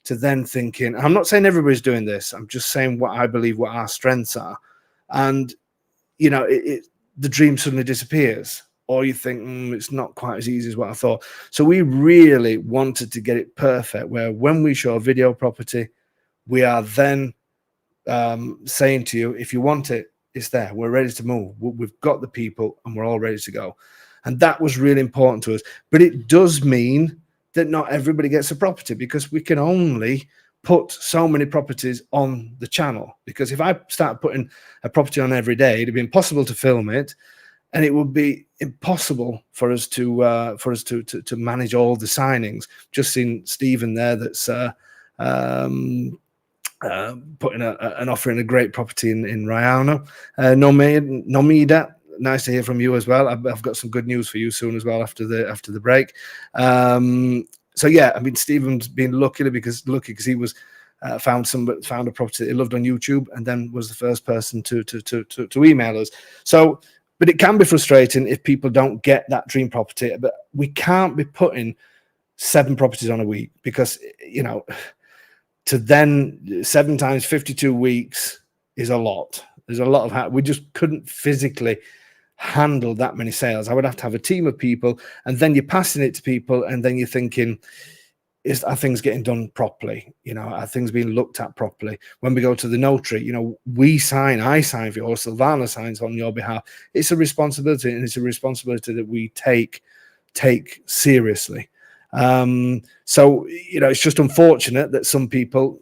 to then thinking, I'm not saying everybody's doing this, I'm just saying what I believe, what our strengths are, and you know, the dream suddenly disappears, or you think it's not quite as easy as what I thought. So we really wanted to get it perfect, where when we show a video property, we are then saying to you, if you want it, it's there. We're ready to move. We've got the people and we're all ready to go. And that was really important to us. But it does mean that not everybody gets a property, because we can only put so many properties on the channel. Because if I start putting a property on every day, it'd be impossible to film it. And it would be impossible for us to manage all the signings. Just seen Stephen there that's putting an offer in a great property in Rayano. Nomida, nice to hear from you as well. I've got some good news for you soon as well after the break. So yeah, I mean, Stephen's been lucky because he was found a property that he loved on YouTube, and then was the first person to email us. So, but it can be frustrating if people don't get that dream property. But we can't be putting 7 properties on a week, because, you know, to then 7 times 52 weeks is a lot. There's a lot of, we just couldn't physically handle that many sales. I would have to have a team of people, and then you're passing it to people, and then you're thinking, are things getting done properly? You know, are things being looked at properly? When we go to the notary, you know, I sign for you, or Silvana signs on your behalf. It's a responsibility, and it's a responsibility that we take seriously. So, you know, it's just unfortunate that some people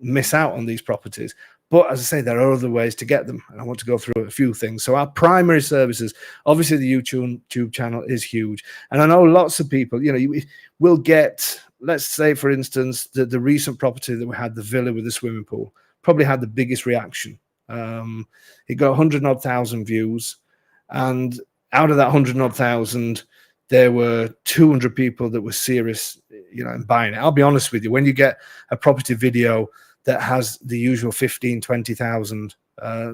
miss out on these properties. But as I say, there are other ways to get them, and I want to go through a few things. So our primary services, obviously the YouTube channel is huge. And I know lots of people, you know, you will get, let's say, for instance, the recent property that we had, the villa with the swimming pool, probably had the biggest reaction. It got 100,000 views, and out of that 100,000, there were 200 people that were serious, you know, in buying it. I'll be honest with you, when you get a property video that has the usual 15, 20,000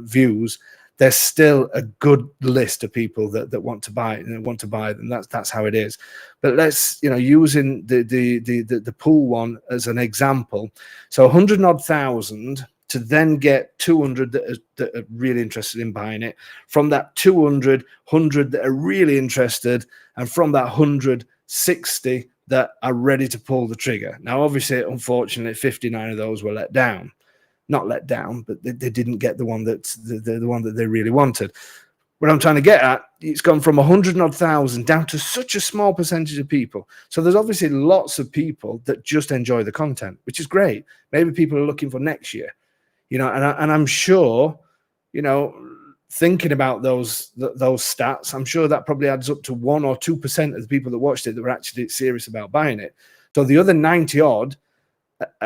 views, there's still a good list of people that want to buy it and want to buy it, and that's how it is. But let's, you know, using the pool one as an example, so 100,000 to then get 200 that are really interested in buying it. From that 200, 100 that are really interested, and from that 100, 60 that are ready to pull the trigger. Now, obviously, unfortunately, 59 of those were let down. Not let down, but they didn't get the one that the one that they really wanted. what I'm trying to get at, it's gone from 100,000 down to such a small percentage of people. So there's obviously lots of people that just enjoy the content, which is great. Maybe people are looking for next year, you know, and I'm sure, you know, thinking about those stats, I'm sure that probably adds up to 1 or 2% of the people that watched it that were actually serious about buying it. So the other 90 odd,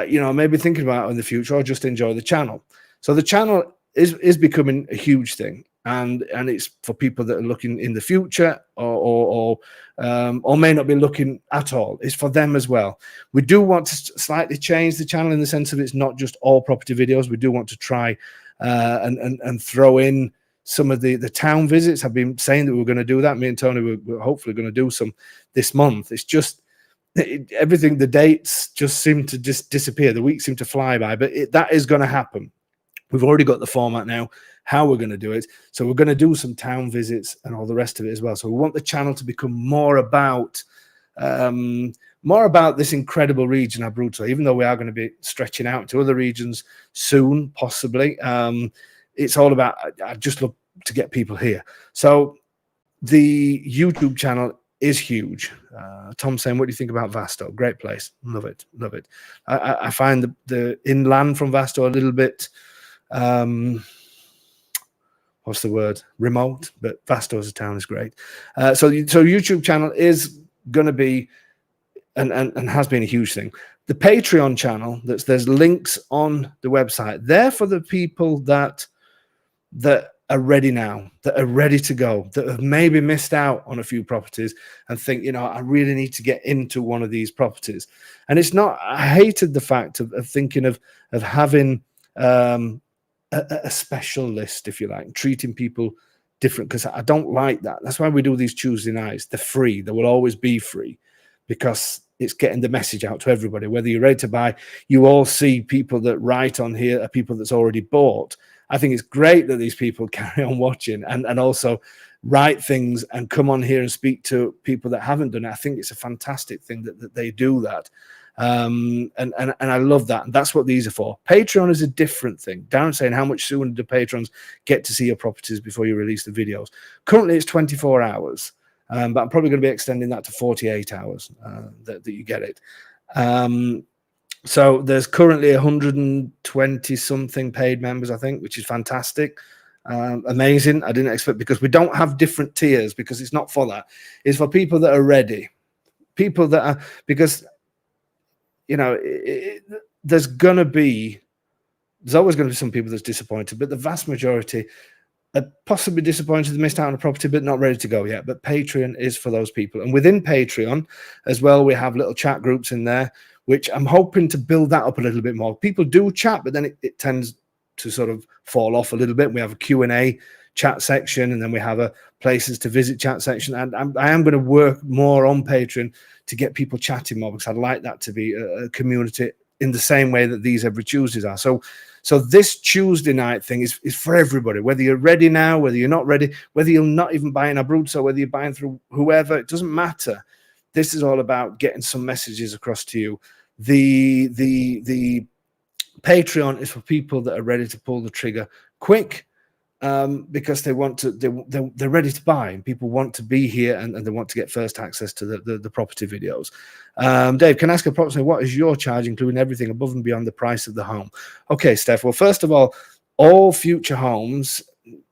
you know, maybe thinking about it in the future or just enjoy the channel. So the channel is becoming a huge thing. And it's for people that are looking in the future or may not be looking at all. It's for them as well. We do want to slightly change the channel in the sense of it's not just all property videos. We do want to try and throw in some of the town visits. I've been saying that we're going to do that. Me and Tony we're hopefully going to do some this month. It's just everything. The dates just seem to just disappear. The weeks seem to fly by. But that is going to happen. We've already got the format now, how we're going to do it. So we're going to do some town visits and all the rest of it as well. So we want the channel to become more about this incredible region, Abruzzo, even though we are going to be stretching out to other regions soon, possibly. It's all about, I just love to get people here. So the YouTube channel is huge. Tom saying, what do you think about Vasto? Great place. Love it. Love it. I find the inland from Vasto a little bit, what's the word? Remote, but Vasto as a town is great. So YouTube channel is going to be and has been a huge thing. The Patreon channel, there's links on the website. They're for the people that are ready now, that are ready to go, that have maybe missed out on a few properties and think, you know, I really need to get into one of these properties. And it's not, I hated the fact of thinking of having a special list, if you like, treating people different, because I don't like that. That's why we do these Tuesday nights. They're free. They will always be free because it's getting the message out to everybody. Whether you're ready to buy, you all see people that write on here are people that's already bought. I think it's great that these people carry on watching and also write things and come on here and speak to people that haven't done it. I think it's a fantastic thing that they do that. And I love that. And that's what these are for. Patreon is a different thing. Darren saying, how much sooner do patrons get to see your properties before you release the videos? Currently, it's 24 hours. But I'm probably going to be extending that to 48 hours that you get it. So there's currently 120 something paid members, I think, which is fantastic. Amazing. I didn't expect, because we don't have different tiers, because it's not for that. It's for people that are ready. People that are, because, you know, there's always going to be some people that's disappointed, but the vast majority are possibly disappointed they missed out on a property but not ready to go yet. But Patreon is for those people. And within Patreon as well, we have little chat groups in there, which I'm hoping to build that up a little bit more. People do chat, but then it tends to sort of fall off a little bit. We have a Q&A chat section, and then we have a places to visit chat section. And I am going to work more on Patreon to get people chatting more, because I'd like that to be a community in the same way that these every Tuesdays are. So this Tuesday night thing is for everybody, whether you're ready now, whether you're not ready, whether you're not even buying Abruzzo, whether you're buying through whoever, it doesn't matter. This is all about getting some messages across to you. The Patreon is for people that are ready to pull the trigger quick, because they want to, they're ready to buy, and people want to be here and they want to get first access to the property videos. Dave, can I ask approximately what is your charge, including everything above and beyond the price of the home? Okay, Steph. Well, first of all future homes,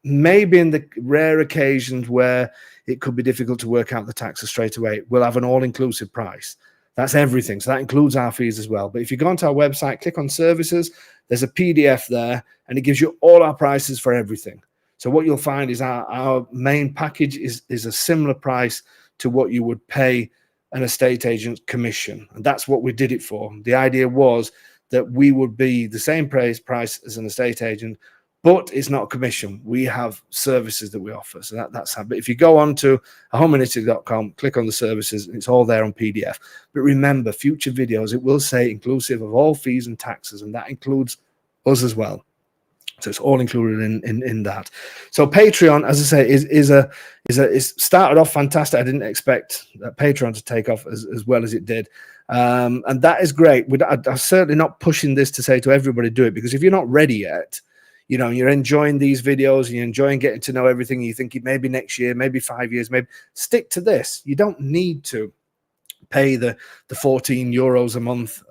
maybe in the rare occasions where it could be difficult to work out the taxes straight away, will have an all-inclusive price. That's everything. So that includes our fees as well. But if you go onto our website, click on services, there's a PDF there, and it gives you all our prices for everything. So what you'll find is our main package is a similar price to what you would pay an estate agent's commission. And that's what we did it for. The idea was that we would be the same price as an estate agent, but it's not a commission. We have services that we offer. So that's how. But if you go on to homeanalytics.com, click on the services, it's all there on PDF. But remember, future videos, it will say inclusive of all fees and taxes, and that includes us as well. So it's all included in that. So Patreon, as I say, is started off fantastic. I didn't expect that Patreon to take off as well as it did. And that is great. I'm certainly not pushing this to say to everybody do it, because if you're not ready yet, you know, you're enjoying these videos and you're enjoying getting to know everything, you think maybe next year, maybe 5 years, maybe stick to this. You don't need to pay the 14 euros a month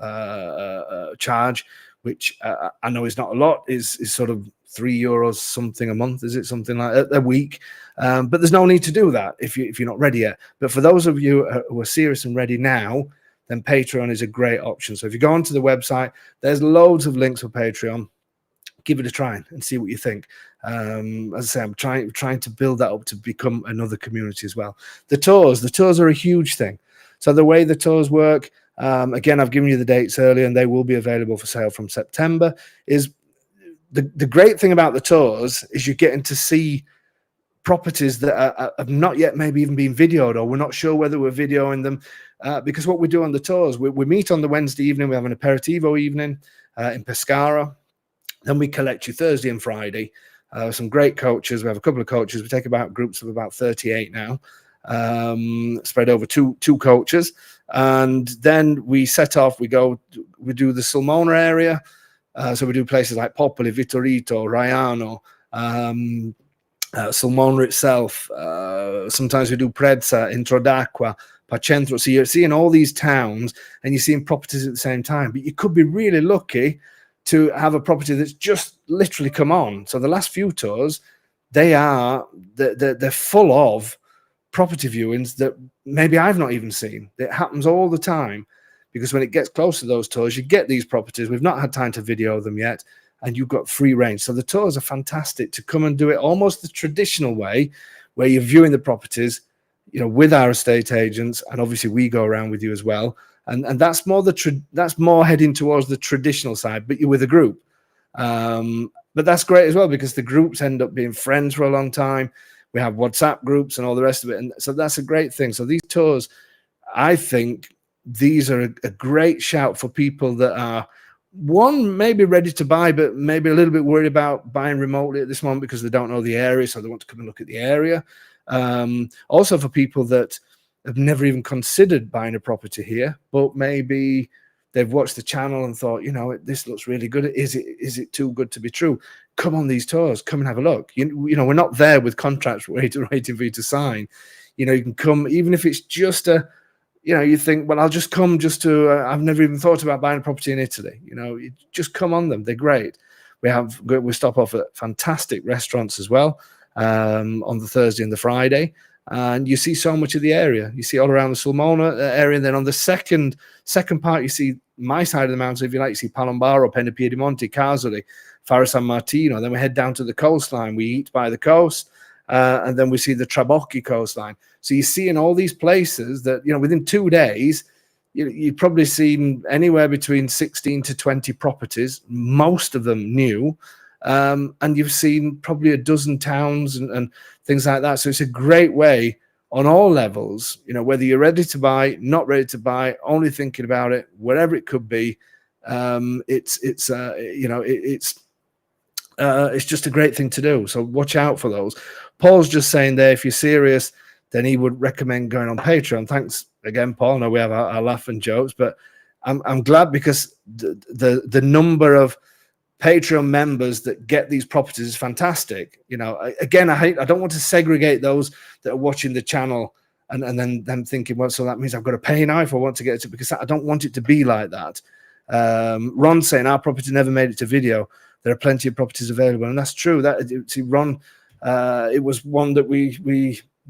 charge, which I know is not a lot, is sort of 3 euros something a month, is it something like a week? But there's no need to do that if you're not ready yet. But for those of you who are serious and ready now, then Patreon is a great option. So if you go onto the website, there's loads of links for Patreon. Give it a try and see what you think. As I say, I'm trying to build that up to become another community as well. The tours are a huge thing. So the way the tours work, again, I've given you the dates earlier, and they will be available for sale from September. Is the great thing about the tours is you're getting to see properties that have not yet maybe even been videoed, or we're not sure whether we're videoing them, because what we do on the tours, we meet on the Wednesday evening, we have an aperitivo evening in Pescara, then we collect you Thursday and Friday. Some great coaches. We have a couple of coaches. We take about groups of about 38 now, spread over two coaches, and then we set off. We do the Sulmona area, so we do places like Popoli, Vittorito, Raiano, Sulmona itself. Sometimes we do Prezza, Introdacqua, Pacentro. So you're seeing all these towns and you're seeing properties at the same time, but you could be really lucky to have a property that's just literally come on. So the last few tours, they're full of property viewings that maybe I've not even seen. It happens all the time, because when it gets close to those tours, you get these properties. We've not had time to video them yet, and you've got free range. So the tours are fantastic to come and do it almost the traditional way, where you're viewing the properties, you know, with our estate agents, and obviously we go around with you as well. And that's more that's more heading towards the traditional side, but you're with a group. But that's great as well, because the groups end up being friends for a long time. We have WhatsApp groups and all the rest of it, and so that's a great thing. So these tours, I think these are a great shout for people that are, one, maybe ready to buy, but maybe a little bit worried about buying remotely at this moment because they don't know the area, so they want to come and look at the area. Also for people that have never even considered buying a property here, but maybe they've watched the channel and thought, you know, this looks really good. Is it too good to be true? Come on these tours, come and have a look. You know, we're not there with contracts waiting for you to sign. You know, you can come, even if it's just you know, you think, well, I'll just come just to, I've never even thought about buying a property in Italy. You know, you just come on them. They're great. We stop off at fantastic restaurants as well on the Thursday and the Friday. And you see so much of the area. You see all around the Sulmona area. And then on the second part, you see my side of the mountain, if you like. You see Palombaro, Piedimonte, Casoli, Faro San Martino. Then we head down to the coastline. We eat by the coast. And then we see the Trabocchi coastline. So you see in all these places that, you know, within 2 days, you've probably seen anywhere between 16 to 20 properties, most of them new. And you've seen probably a dozen towns and things like that. So it's a great way on all levels, you know, whether you're ready to buy, not ready to buy, only thinking about it, whatever it could be. It's just a great thing to do. So watch out for those. Paul's just saying there, if you're serious, then he would recommend going on Patreon. Thanks again, Paul. I know we have our laugh and jokes, but I'm glad, because the number of Patreon members that get these properties is fantastic. You know, again, I don't want to segregate those that are watching the channel and then them thinking, well, so that means I've got to pay now if I want to get it, because I don't want it to be like that. Ron saying our property never made it to video. There are plenty of properties available, and that's true. See, Ron, it was one that we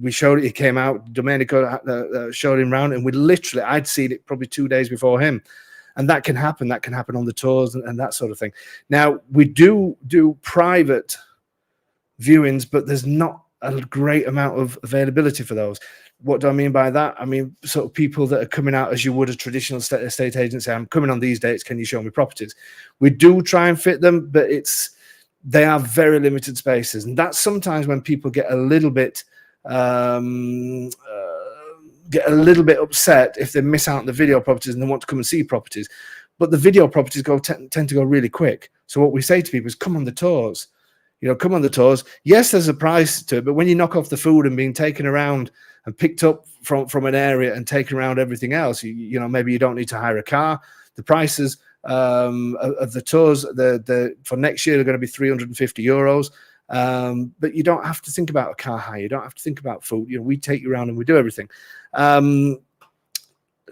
showed it. He came out, Domenico showed him around, and I'd seen it probably 2 days before him. And that can happen. That can happen on the tours and that sort of thing. Now, we do private viewings, but there's not a great amount of availability for those. What do I mean by that? I mean, sort of people that are coming out as you would a traditional estate agent say, I'm coming on these dates, can you show me properties? We do try and fit them, but they are very limited spaces. And that's sometimes when people get a little bit upset if they miss out on the video properties and they want to come and see properties. But the video properties tend to go really quick. So what we say to people is, come on the tours. You know, come on the tours. Yes, there's a price to it, but when you knock off the food and being taken around and picked up from an area and taken around everything else, you know, maybe you don't need to hire a car. The prices of the tours. The for next year, they're going to be €350. But you don't have to think about a car hire. You don't have to think about food. You know, we take you around and we do everything.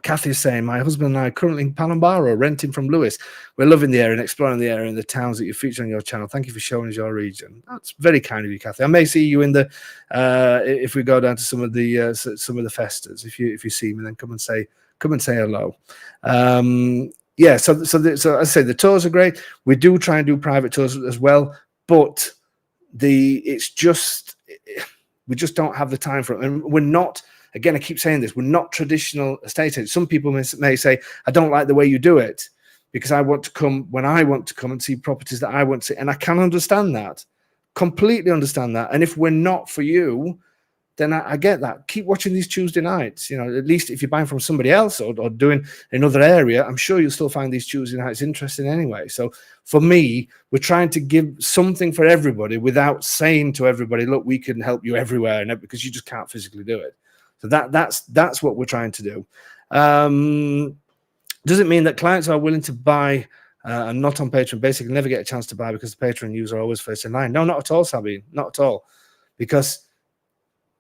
Kathy is saying, my husband and I are currently in Palambaro, renting from Lewis. We're loving the area and exploring the area and the towns that you feature on your channel. Thank you for showing us your region. That's very kind of you, Kathy. I may see you in the if we go down to some of the festas. If you see me, then come and say hello. Yeah. So as I say, the tours are great. We do try and do private tours as well, but we just don't have the time for it, and we're not. Again, I keep saying this, we're not traditional estate agents. Some people may say, I don't like the way you do it because I want to come when I want to come and see properties that I want to see. And I can understand that, completely understand that. And if we're not for you, then I get that. Keep watching these Tuesday nights. You know, at least if you're buying from somebody else or doing another area, I'm sure you'll still find these Tuesday nights interesting anyway. So for me, we're trying to give something for everybody without saying to everybody, look, we can help you everywhere, and because you just can't physically do it. So that's what we're trying to do. Does it mean that clients are willing to buy and not on Patreon basically never get a chance to buy because the Patreon users are always first in line? No, not at all, Sabine, not at all. Because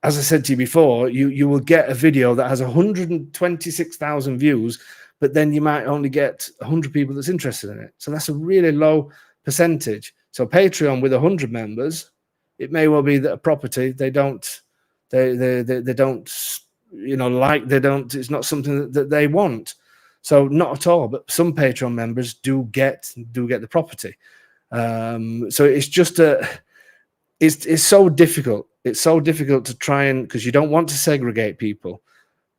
as I said to you before, you will get a video that has 126,000 views, but then you might only get 100 people that's interested in it. So that's a really low percentage. So Patreon with 100 members, it may well be that a property they don't, you know, like they don't. It's not something that they want. So not at all. But some Patreon members do get the property. So it's just it's so difficult. It's so difficult to try and, because you don't want to segregate people,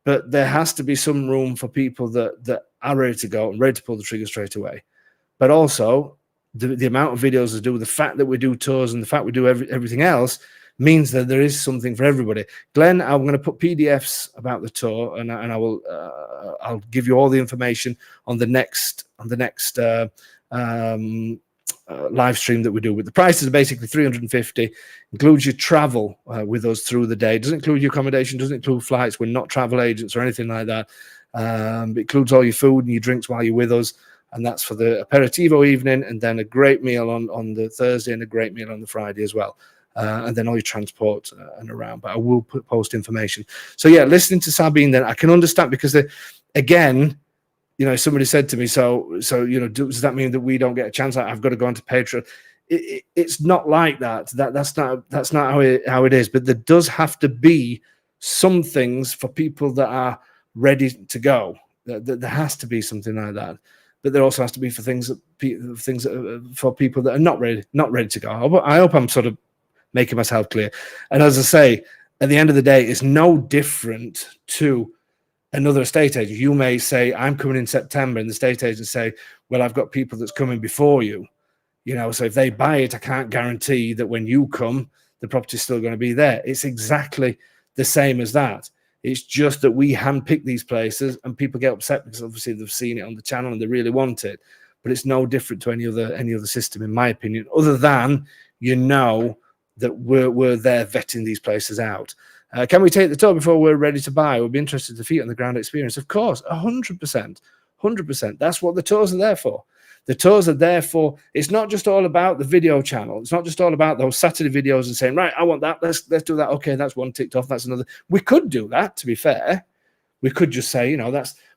but there has to be some room for people that are ready to go and ready to pull the trigger straight away. But also the amount of videos to do, the fact that we do tours and the fact we do everything else means that there is something for everybody. Glenn, I'm going to put PDFs about the tour, and I will I'll give you all the information on the next live stream that we do. With the prices are basically 350, includes your travel with us through the day. Doesn't include your accommodation, doesn't include flights. We're not travel agents or anything like that. It includes all your food and your drinks while you're with us, and that's for the aperitivo evening, and then a great meal on the Thursday and a great meal on the Friday as well. And then all your transport and around. But I will post information. So yeah, listening to Sabine, then I can understand, because again, you know, somebody said to me, so you know, does that mean that we don't get a chance? I've got to go onto Patreon. It's not like that. That's not how it is. But there does have to be some things for people that are ready to go. There has to be something like that. But there also has to be for things for people that are not ready to go. I hope I'm sort of making myself clear. And as I say, at the end of the day, it's no different to another estate agent. You may say, I'm coming in September, and the estate agent say, well, I've got people that's coming before you. You know, so if they buy it, I can't guarantee that when you come, the property's still going to be there. It's exactly the same as that. It's just that we handpick these places, and people get upset because obviously they've seen it on the channel and they really want it. But it's no different to any other system, in my opinion, other than, you know, that we're there vetting these places out. Can we take the tour before we're ready to buy? We'll be interested to feet on the ground experience. Of course, 100%. That's what the tours are there for. The tours are there for. It's not just all about the video channel. It's not just all about those Saturday videos and saying, right, I want that. Let's do that. Okay, that's one ticked off. That's another. We could do that, to be fair. We could just say, you know,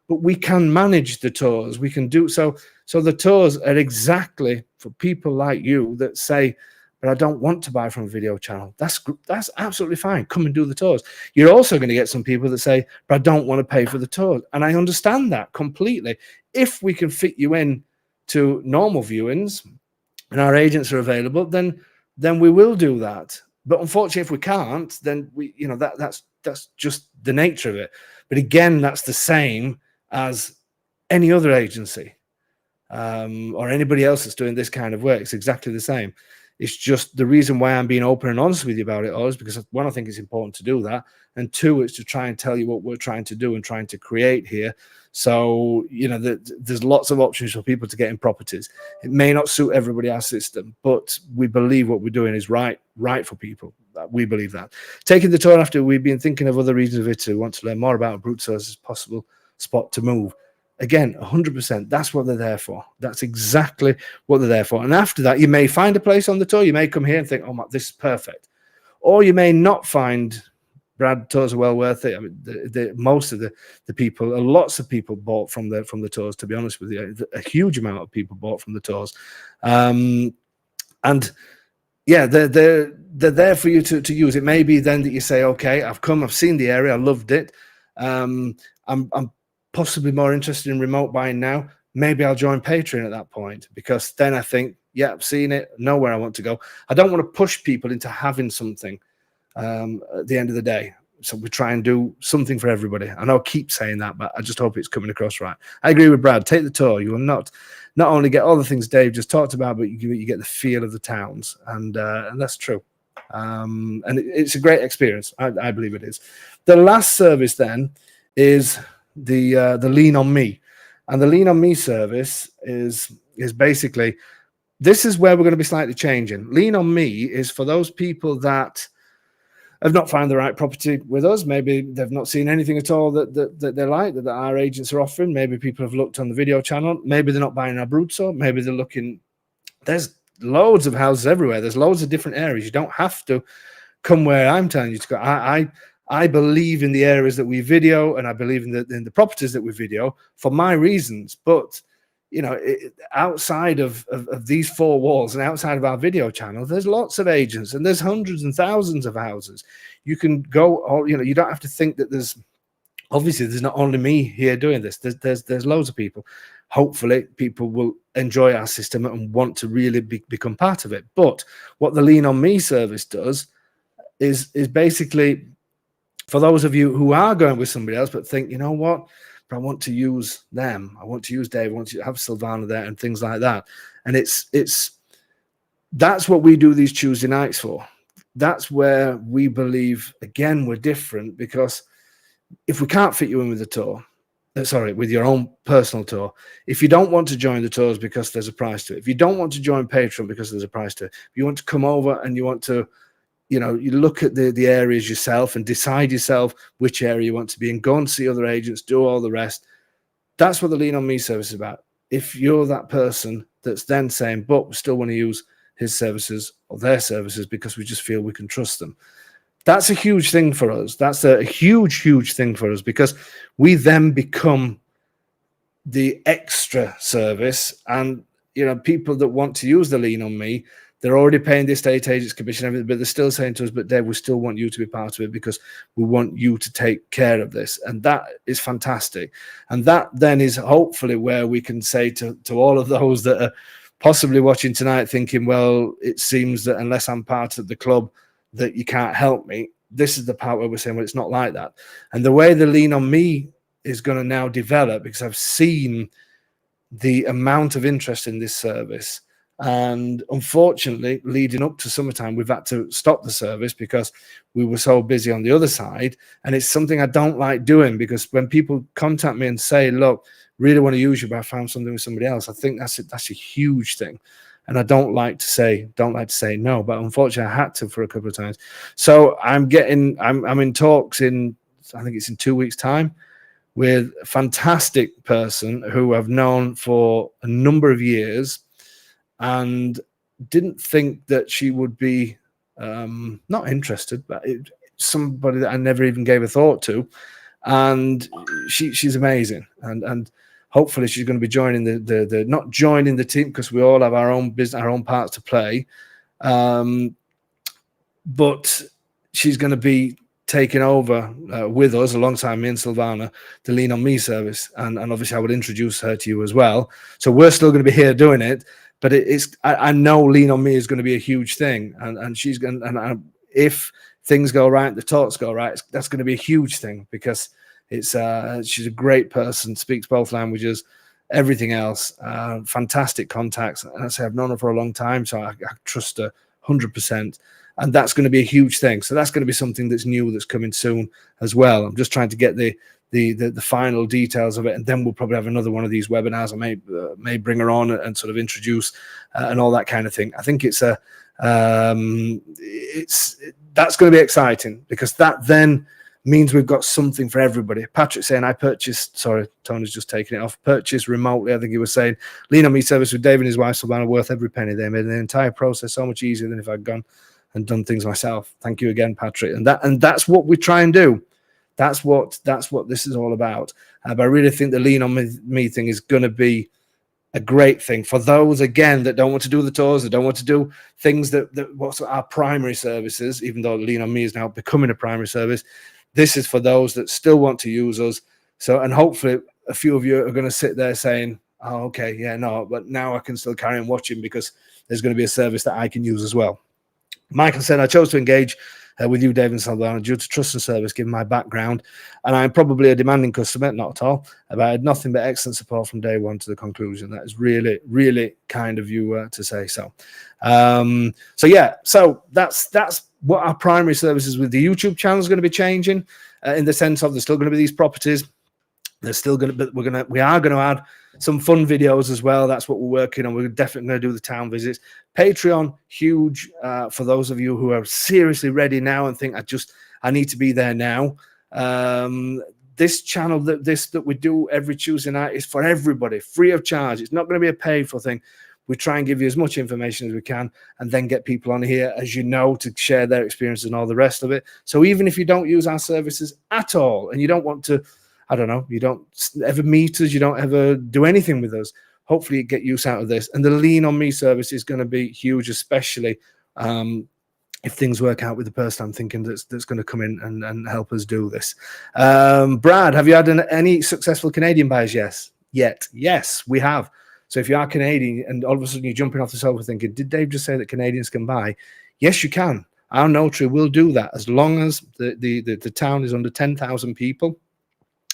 but we can manage the tours. We can do so. So the tours are exactly for people like you that say, but I don't want to buy from a video channel. That's absolutely fine. Come and do the tours. You're also going to get some people that say, but I don't want to pay for the tours. And I understand that completely. If we can fit you in to normal viewings and our agents are available, then we will do that. But unfortunately, if we can't, then that's just the nature of it. But again, that's the same as any other agency or anybody else that's doing this kind of work. It's exactly the same. It's just the reason why I'm being open and honest with you about it all is because, one, I think it's important to do that, and two, it's to try and tell you what we're trying to do and trying to create here. So, you know, there's lots of options for people to get in properties. It may not suit everybody, our system, but we believe what we're doing is right for people. We believe that. Taking the tour after, we've been thinking of other regions of Italy. We want to learn more about a brute source as possible spot to move. again, 100%, that's what they're there for. That's exactly what they're there for. And after that, you may find a place on the tour. You may come here and think, oh my, this is perfect. Or you may not find Brad tours are well worth it. I mean, most of the people, lots of people bought from the tours, to be honest with you. A huge amount of people bought from the tours. And yeah, they're there for you to use. It may be then that you say, okay, I've seen the area, I loved it. I'm possibly more interested in remote buying now. Maybe I'll join Patreon at that point, because then I think, yeah, I've seen it, know where I want to go. I don't want to push people into having something at the end of the day. So we try and do something for everybody. I know I keep saying that, but I just hope it's coming across right. I agree with Brad. Take the tour. You will not only get all the things Dave just talked about, but you get the feel of the towns, and that's true. And it's a great experience. I believe it is. The last service then is the Lean on Me, and the Lean on Me service is basically, this is where we're going to be slightly changing. Lean on Me is for those people that have not found the right property with us. Maybe they've not seen anything at all that they like, that our agents are offering. Maybe people have looked on the video channel. Maybe they're not buying our Abruzzo. Maybe they're looking. There's loads of houses everywhere. There's loads of different areas. You don't have to come where I'm telling you to go. I believe in the areas that we video, and I believe in the properties that we video for my reasons. But you know, outside of these four walls and outside of our video channel, there's lots of agents, and there's hundreds and thousands of houses. You can go, you know, you don't have to think that there's not only me here doing this. There's loads of people. Hopefully people will enjoy our system and want to really become part of it. But what the Lean on Me service does is basically, for those of you who are going with somebody else but think, you know what, but I want to use them, I want to use Dave, I want to have Silvana there and things like that. And that's what we do these Tuesday nights for. That's where we believe, again, we're different, because if we can't fit you in with the tour, with your own personal tour, if you don't want to join the tours because there's a price to it, if you don't want to join Patreon because there's a price to it, if you want to come over and you want to, you know, you look at the areas yourself and decide yourself which area you want to be in, go and see other agents, do all the rest. That's what the Lean on Me service is about. If you're that person that's then saying, but we still want to use his services or their services because we just feel we can trust them, that's a huge thing for us. That's a huge, huge thing for us, because we then become the extra service. And, you know, people that want to use the Lean on Me, they're already paying the estate agent's commission, everything, but they're still saying to us, but Dave, we still want you to be part of it because we want you to take care of this. And that is fantastic. And that then is hopefully where we can say to all of those that are possibly watching tonight thinking, well, it seems that unless I'm part of the club that you can't help me. This is the part where we're saying, well, it's not like that. And the way the Lean on Me is going to now develop, because I've seen the amount of interest in this service. And unfortunately, leading up to summertime, we've had to stop the service because we were so busy on the other side. And it's something I don't like doing, because when people contact me and say, look, really want to use you, but I found something with somebody else, I think that's a huge thing. And I don't like to say no, but unfortunately I had to for a couple of times. So I'm in talks in, I think it's in 2 weeks' time, with a fantastic person who I've known for a number of years, and didn't think that she would be not interested, but somebody that I never even gave a thought to. And she's amazing. And hopefully she's going to be joining the not joining the team, because we all have our own business, our own parts to play. But she's going to be taking over with us alongside me and Silvana, the Lean on Me service. And obviously I will introduce her to you as well. So we're still going to be here doing it, but I know Lean on Me is going to be a huge thing. And she's going, and if things go right, the talks go right, that's going to be a huge thing, because she's a great person, speaks both languages, everything else, fantastic contacts. And I say I've known her for a long time, so I trust her 100%. And that's going to be a huge thing. So that's going to be something that's new, that's coming soon as well. I'm just trying to get the final details of it, and then we'll probably have another one of these webinars. I may bring her on and sort of introduce and all that kind of thing. I think that's going to be exciting, because that then means we've got something for everybody. Patrick saying, I purchased, sorry, Tony's just taking it off, purchased remotely. I think he was saying, Lean On Me service with Dave and his wife, Savannah, worth every penny. They made the entire process so much easier than if I'd gone and done things myself. Thank you again, Patrick. And that's what we try and do. That's what this is all about. But I really think the Lean On Me thing is going to be a great thing for those, again, that don't want to do the tours, that don't want to do things that what's our primary services, even though Lean On Me is now becoming a primary service. This is for those that still want to use us. So, and hopefully a few of you are going to sit there saying, oh, okay, yeah, no, but now I can still carry on watching because there's going to be a service that I can use as well. Michael said, I chose to engage with you, Dave and Saldana, due to trust and service, given my background. And I'm probably a demanding customer, not at all. But I had nothing but excellent support from day one to the conclusion. That is really, really kind of you to say so. So that's what our primary services with the YouTube channel is going to be changing in the sense of there's still going to be these properties. There's still going to be, we are going to add some fun videos as well. That's what we're working on. We're definitely going to do the town visits. Patreon, huge for those of you who are seriously ready now and think I need to be there now. This channel that we do every Tuesday night is for everybody, free of charge. It's not going to be a paid for thing. We try and give you as much information as we can and then get people on here, as you know, to share their experiences and all the rest of it. So even if you don't use our services at all and you don't want to, I don't know, you don't ever meet us, you don't ever do anything with us, hopefully you get use out of this. And the Lean On Me service is going to be huge, especially if things work out with the person I'm thinking that's going to come in and help us do this. Brad, have you had any successful Canadian buyers? Yes, we have. So if you are Canadian and all of a sudden you're jumping off the sofa thinking, did Dave just say that Canadians can buy? Yes, you can. Our notary will do that as long as the town is under 10,000 people.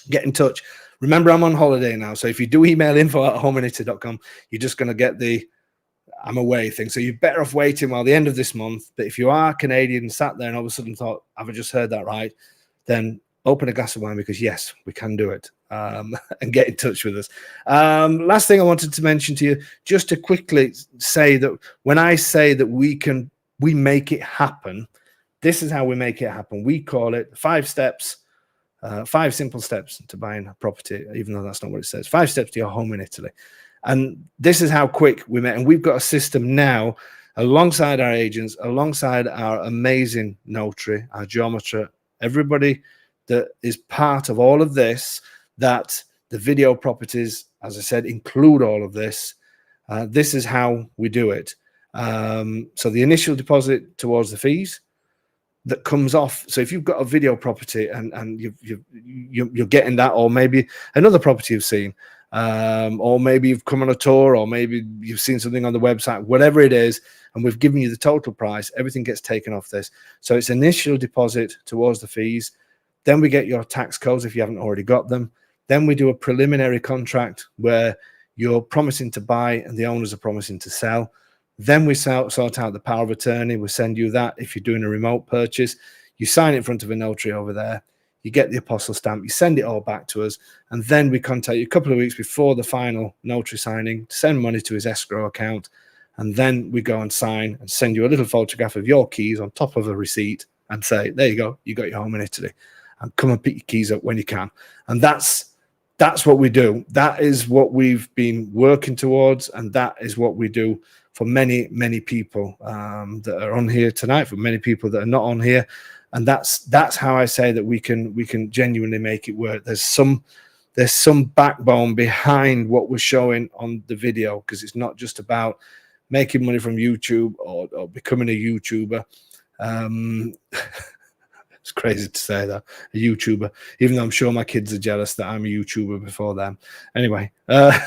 Get in touch. Remember, I'm on holiday now. So if you do email info@homeanity.com, you're just going to get the I'm away thing. So you're better off waiting while the end of this month. But if you are Canadian, sat there and all of a sudden thought, have I just heard that right? Then open a glass of wine because, yes, we can do it. And get in touch with us. Last thing I wanted to mention to you, just to quickly say that when I say that we make it happen, this is how we make it happen. We call it 5 steps, 5 simple steps to buying a property, even though that's not what it says. 5 steps to your home in Italy. And this is how quick we met. And we've got a system now alongside our agents, alongside our amazing notary, our geometer, everybody that is part of all of this, that the video properties, as I said, include all of this. This is how we do it. So the initial deposit towards the fees that comes off. So if you've got a video property and you're getting that, or maybe another property you've seen, or maybe you've come on a tour, or maybe you've seen something on the website, whatever it is, and we've given you the total price, everything gets taken off this. So it's initial deposit towards the fees. Then we get your tax codes if you haven't already got them. Then we do a preliminary contract where you're promising to buy and the owners are promising to sell. Then we sort out the power of attorney. We send you that if you're doing a remote purchase. You sign it in front of a notary over there. You get the apostle stamp. You send it all back to us. And then we contact you a couple of weeks before the final notary signing to send money to his escrow account. And then we go and sign and send you a little photograph of your keys on top of a receipt and say, there you go. You got your home in Italy. And come and pick your keys up when you can. And that's what we do. That is what we've been working towards, and that is what we do for many, many people that are on here tonight, for many people that are not on here. And that's how I say that we can genuinely make it work. There's some backbone behind what we're showing on the video, because it's not just about making money from YouTube or becoming a YouTuber. It's crazy to say that, a YouTuber, even though I'm sure my kids are jealous that I'm a YouTuber before them. Anyway, but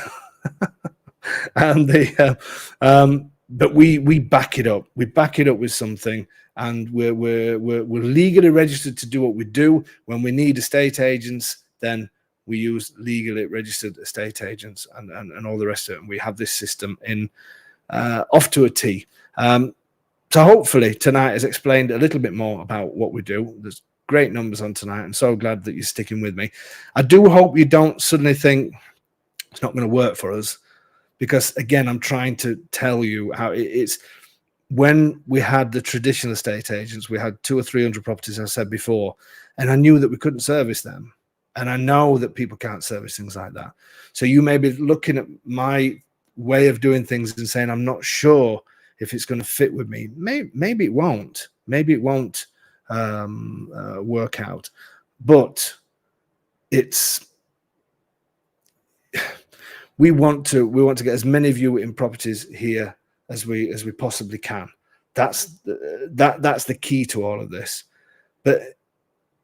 we back it up. We back it up with something, and we're legally registered to do what we do. When we need estate agents, then we use legally registered estate agents and all the rest of it. And we have this system in off to a T. So hopefully tonight has explained a little bit more about what we do. There's great numbers on tonight. I'm so glad that you're sticking with me. I do hope you don't suddenly think it's not going to work for us, because again, I'm trying to tell you how it's when we had the traditional estate agents, we had 200 or 300 properties, as I said before, and I knew that we couldn't service them. And I know that people can't service things like that. So you may be looking at my way of doing things and saying, I'm not sure if it's going to fit with me. Maybe it won't. Maybe it won't work out. But we want to get as many of you in properties here as we possibly can. That's the key to all of this. But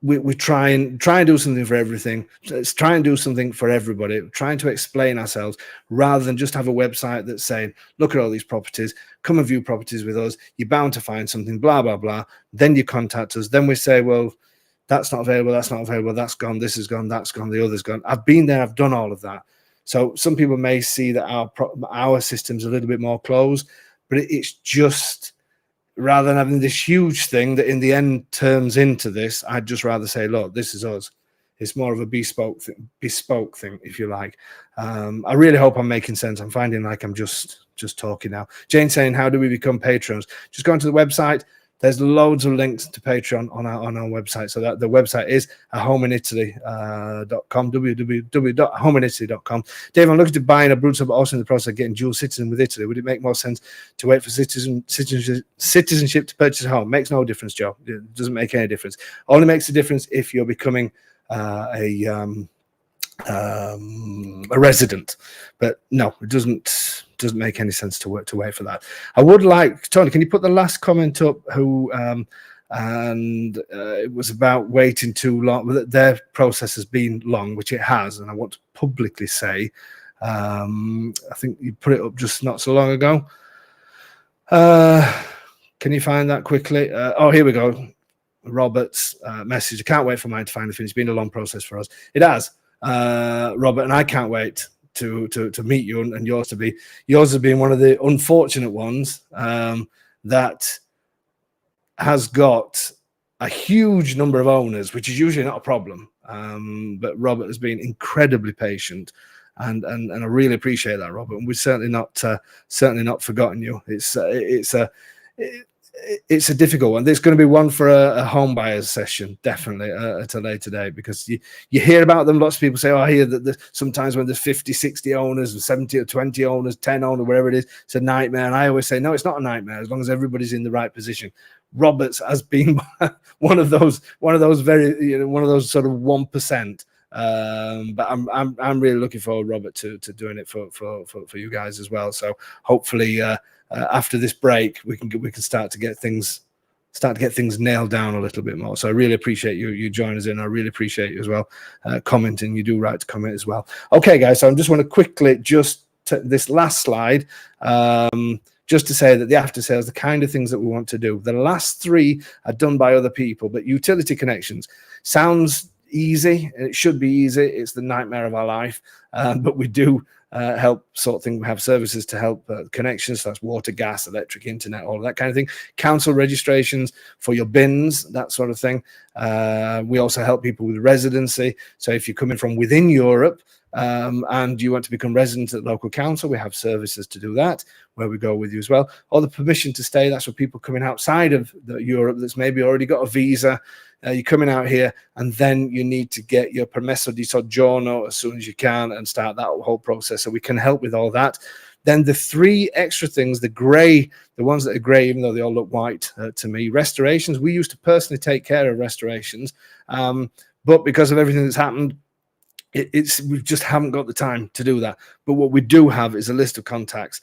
we try and do something for everything. Let's try and do something for everybody, trying to explain ourselves rather than just have a website that's saying, look at all these properties, come and view properties with us, you're bound to find something, blah, blah, blah. Then you contact us. Then we say, well, that's not available, that's gone, this is gone, that's gone, the other's gone. I've been there, I've done all of that. So some people may see that our system's a little bit more closed, but it's just, rather than having this huge thing that in the end turns into this, I'd just rather say, look, this is us. It's more of a bespoke thing, if you like. I really hope I'm making sense. I'm finding like I'm just talking now. Jane saying, how do we become patrons? Just go onto the website. There's loads of links to Patreon on our website. So that the website is homeinitaly.com, www.homeinitaly.com. Dave, I'm looking to buy in a Abruzzo, but also in the process of getting dual citizen with Italy. Would it make more sense to wait for citizenship to purchase a home? Makes no difference, Joe. It doesn't make any difference. Only makes a difference if you're becoming a resident. But no, it doesn't make any sense to wait for that. I would like, Tony, can you put the last comment up? It was about waiting too long. Their process has been long, which it has, and I want to publicly say, I think you put it up just not so long ago. Can you find that quickly? Oh, here we go. Robert's message. I can't wait for mine to finally finish. It's been a long process for us. It has, Robert, and I can't wait to meet you and yours to be. Yours has been one of the unfortunate ones that has got a huge number of owners, which is usually not a problem. But Robert has been incredibly patient, and I really appreciate that, Robert. And we've certainly not forgotten you. It's a difficult one. There's going to be one for a home buyers session, definitely, at a later date, because you hear about them. Lots of people say, oh, I hear that sometimes when there's 50, 60 owners, and 70 or 20 owners, 10 owners, whatever it is, it's a nightmare. And I always say, no, it's not a nightmare as long as everybody's in the right position. Roberts has been one of those very, one of those sort of 1%. But I'm really looking forward, Robert, to doing it for you guys as well. So hopefully, after this break, we can start to get things nailed down a little bit more. So I really appreciate you joining us in. I really appreciate you as well commenting. You do right to comment as well. Okay, guys. So I just want to quickly this last slide. Just to say that the after sales, the kind of things that we want to do. The last three are done by other people, but utility connections sounds easy, and it should be easy. It's the nightmare of our life, but we do help sort of thing. We have services to help connections. So that's water, gas, electric, internet, all of that kind of thing. Council registrations for your bins, that sort of thing. We also help people with residency. So if you're coming from within Europe, and you want to become resident at the local council, we have services to do that, where we go with you as well. Or the permission to stay, that's for people coming outside of Europe that's maybe already got a visa. You're coming out here, and then you need to get your permesso di soggiorno as soon as you can and start that whole process. So we can help with all that. Then the three extra things, the ones that are grey, even though they all look white to me, restorations. We used to personally take care of restorations, but because of everything that's happened, we just haven't got the time to do that. But what we do have is a list of contacts,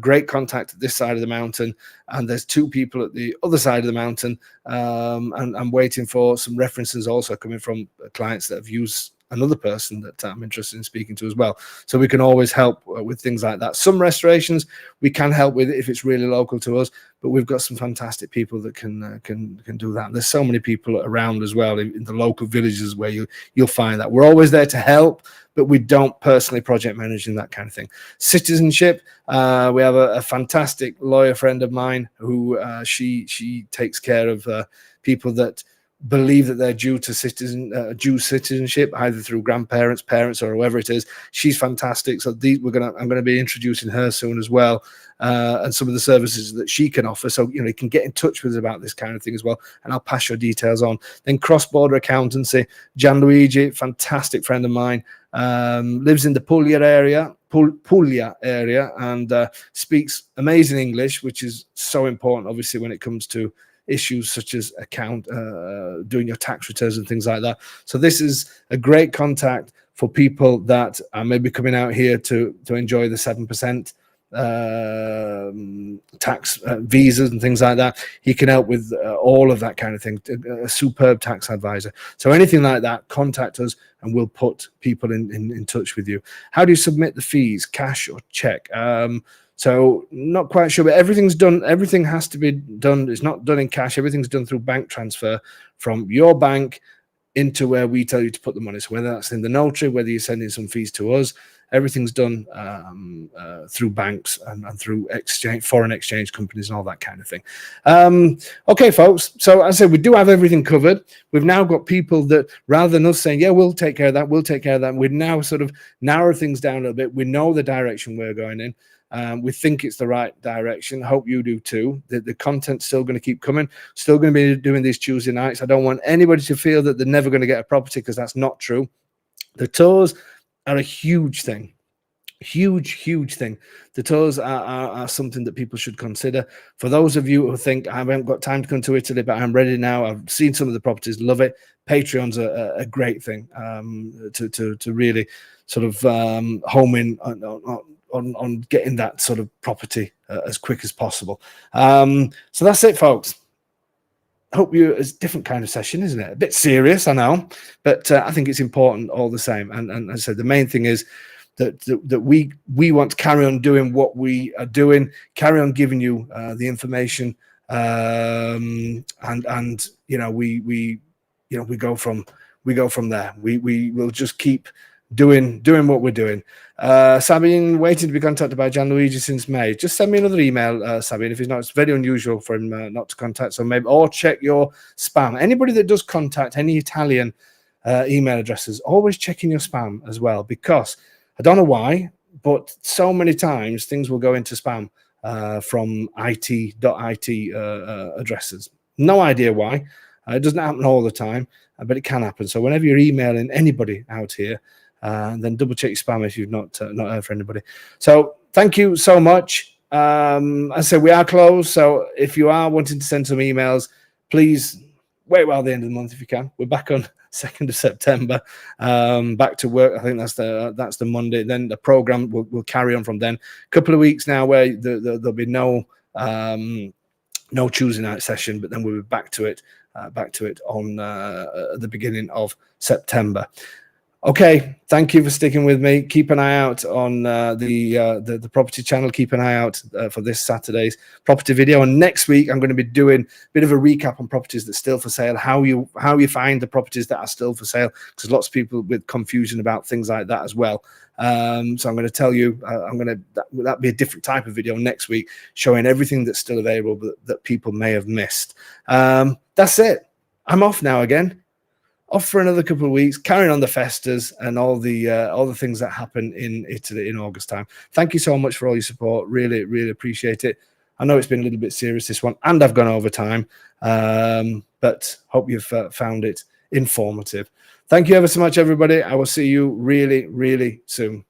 great contact at this side of the mountain, and there's two people at the other side of the mountain, and I'm waiting for some references also coming from clients that have used another person that I'm interested in speaking to as well. So we can always help with things like that. Some restorations we can help with if it's really local to us, but we've got some fantastic people that can do that. There's so many people around as well in the local villages where you'll find that. We're always there to help, but we don't personally project manage and that kind of thing. Citizenship, we have a fantastic lawyer friend of mine who she takes care of people that believe that they're due to due citizenship, either through grandparents, parents, or whoever it is. She's fantastic. So I'm going to be introducing her soon as well, and some of the services that she can offer. So you can get in touch with us about this kind of thing as well, and I'll pass your details on. Then cross-border accountancy, Gianluigi, fantastic friend of mine, lives in the Puglia area, and speaks amazing English, which is so important, obviously, when it comes to issues such as doing your tax returns and things like that. So this is a great contact for people that are maybe coming out here to enjoy the 7% tax visas and things like that. He can help with all of that kind of thing. A superb tax advisor. So anything like that, contact us and we'll put people in touch with you. How do you submit the fees, cash or check? So not quite sure, but everything's done. Everything has to be done. It's not done in cash. Everything's done through bank transfer from your bank into where we tell you to put the money. So whether that's in the notary, whether you're sending some fees to us, everything's done through banks and through foreign exchange companies and all that kind of thing. Okay, folks. So as I said, we do have everything covered. We've now got people that, rather than us saying, yeah, we'll take care of that, we've now sort of narrowed things down a little bit. We know the direction we're going in. We think it's the right direction. Hope you do too. The content's still going to keep coming. Still going to be doing these Tuesday nights. I don't want anybody to feel that they're never going to get a property, because that's not true. The tours are a huge thing. Huge thing. The tours are something that people should consider. For those of you who think, I haven't got time to come to Italy, but I'm ready now, I've seen some of the properties, love it. Patreon's a great thing to really sort of home in on getting that sort of property as quick as possible. So that's it, folks. Hope it's a different kind of session, isn't it? A bit serious, I know, but I think it's important all the same. And as I said, the main thing is that we want to carry on doing what we are doing, carry on giving you the information, and we go from there. We will just keep doing what we're doing. Sabine, waiting to be contacted by Gianluigi since May. Just send me another email, Sabine, if he's not. It's very unusual for him not to contact, so maybe, or check your spam. Anybody that does contact any Italian email addresses, always checking your spam as well, because I don't know why, but so many times things will go into spam from it.it addresses. No idea why. It doesn't happen all the time, but it can happen. So whenever you're emailing anybody out here, then double check your spam if you've not heard from anybody. So thank you so much. I said we are closed, so if you are wanting to send some emails, please wait while the end of the month if you can. We're back on 2nd of September, back to work. I think that's the Monday. Then the program will carry on from then. A couple of weeks now where there'll be no Tuesday night session, but then we'll be back to it on the beginning of September. Okay, thank you for sticking with me. Keep an eye out on the property channel. Keep an eye out for this Saturday's property video. And next week, I'm going to be doing a bit of a recap on properties that are still for sale, how you find the properties that are still for sale, because lots of people with confusion about things like that as well. So I'm going to tell you, that'll be a different type of video next week, showing everything that's still available that people may have missed. That's it. I'm off now again. Off for another couple of weeks, carrying on the festas and all the things that happen in Italy in August time. Thank you so much for all your support. Really, really appreciate it. I know it's been a little bit serious, this one, and I've gone over time, but hope you've found it informative. Thank you ever so much, everybody. I will see you really, really soon.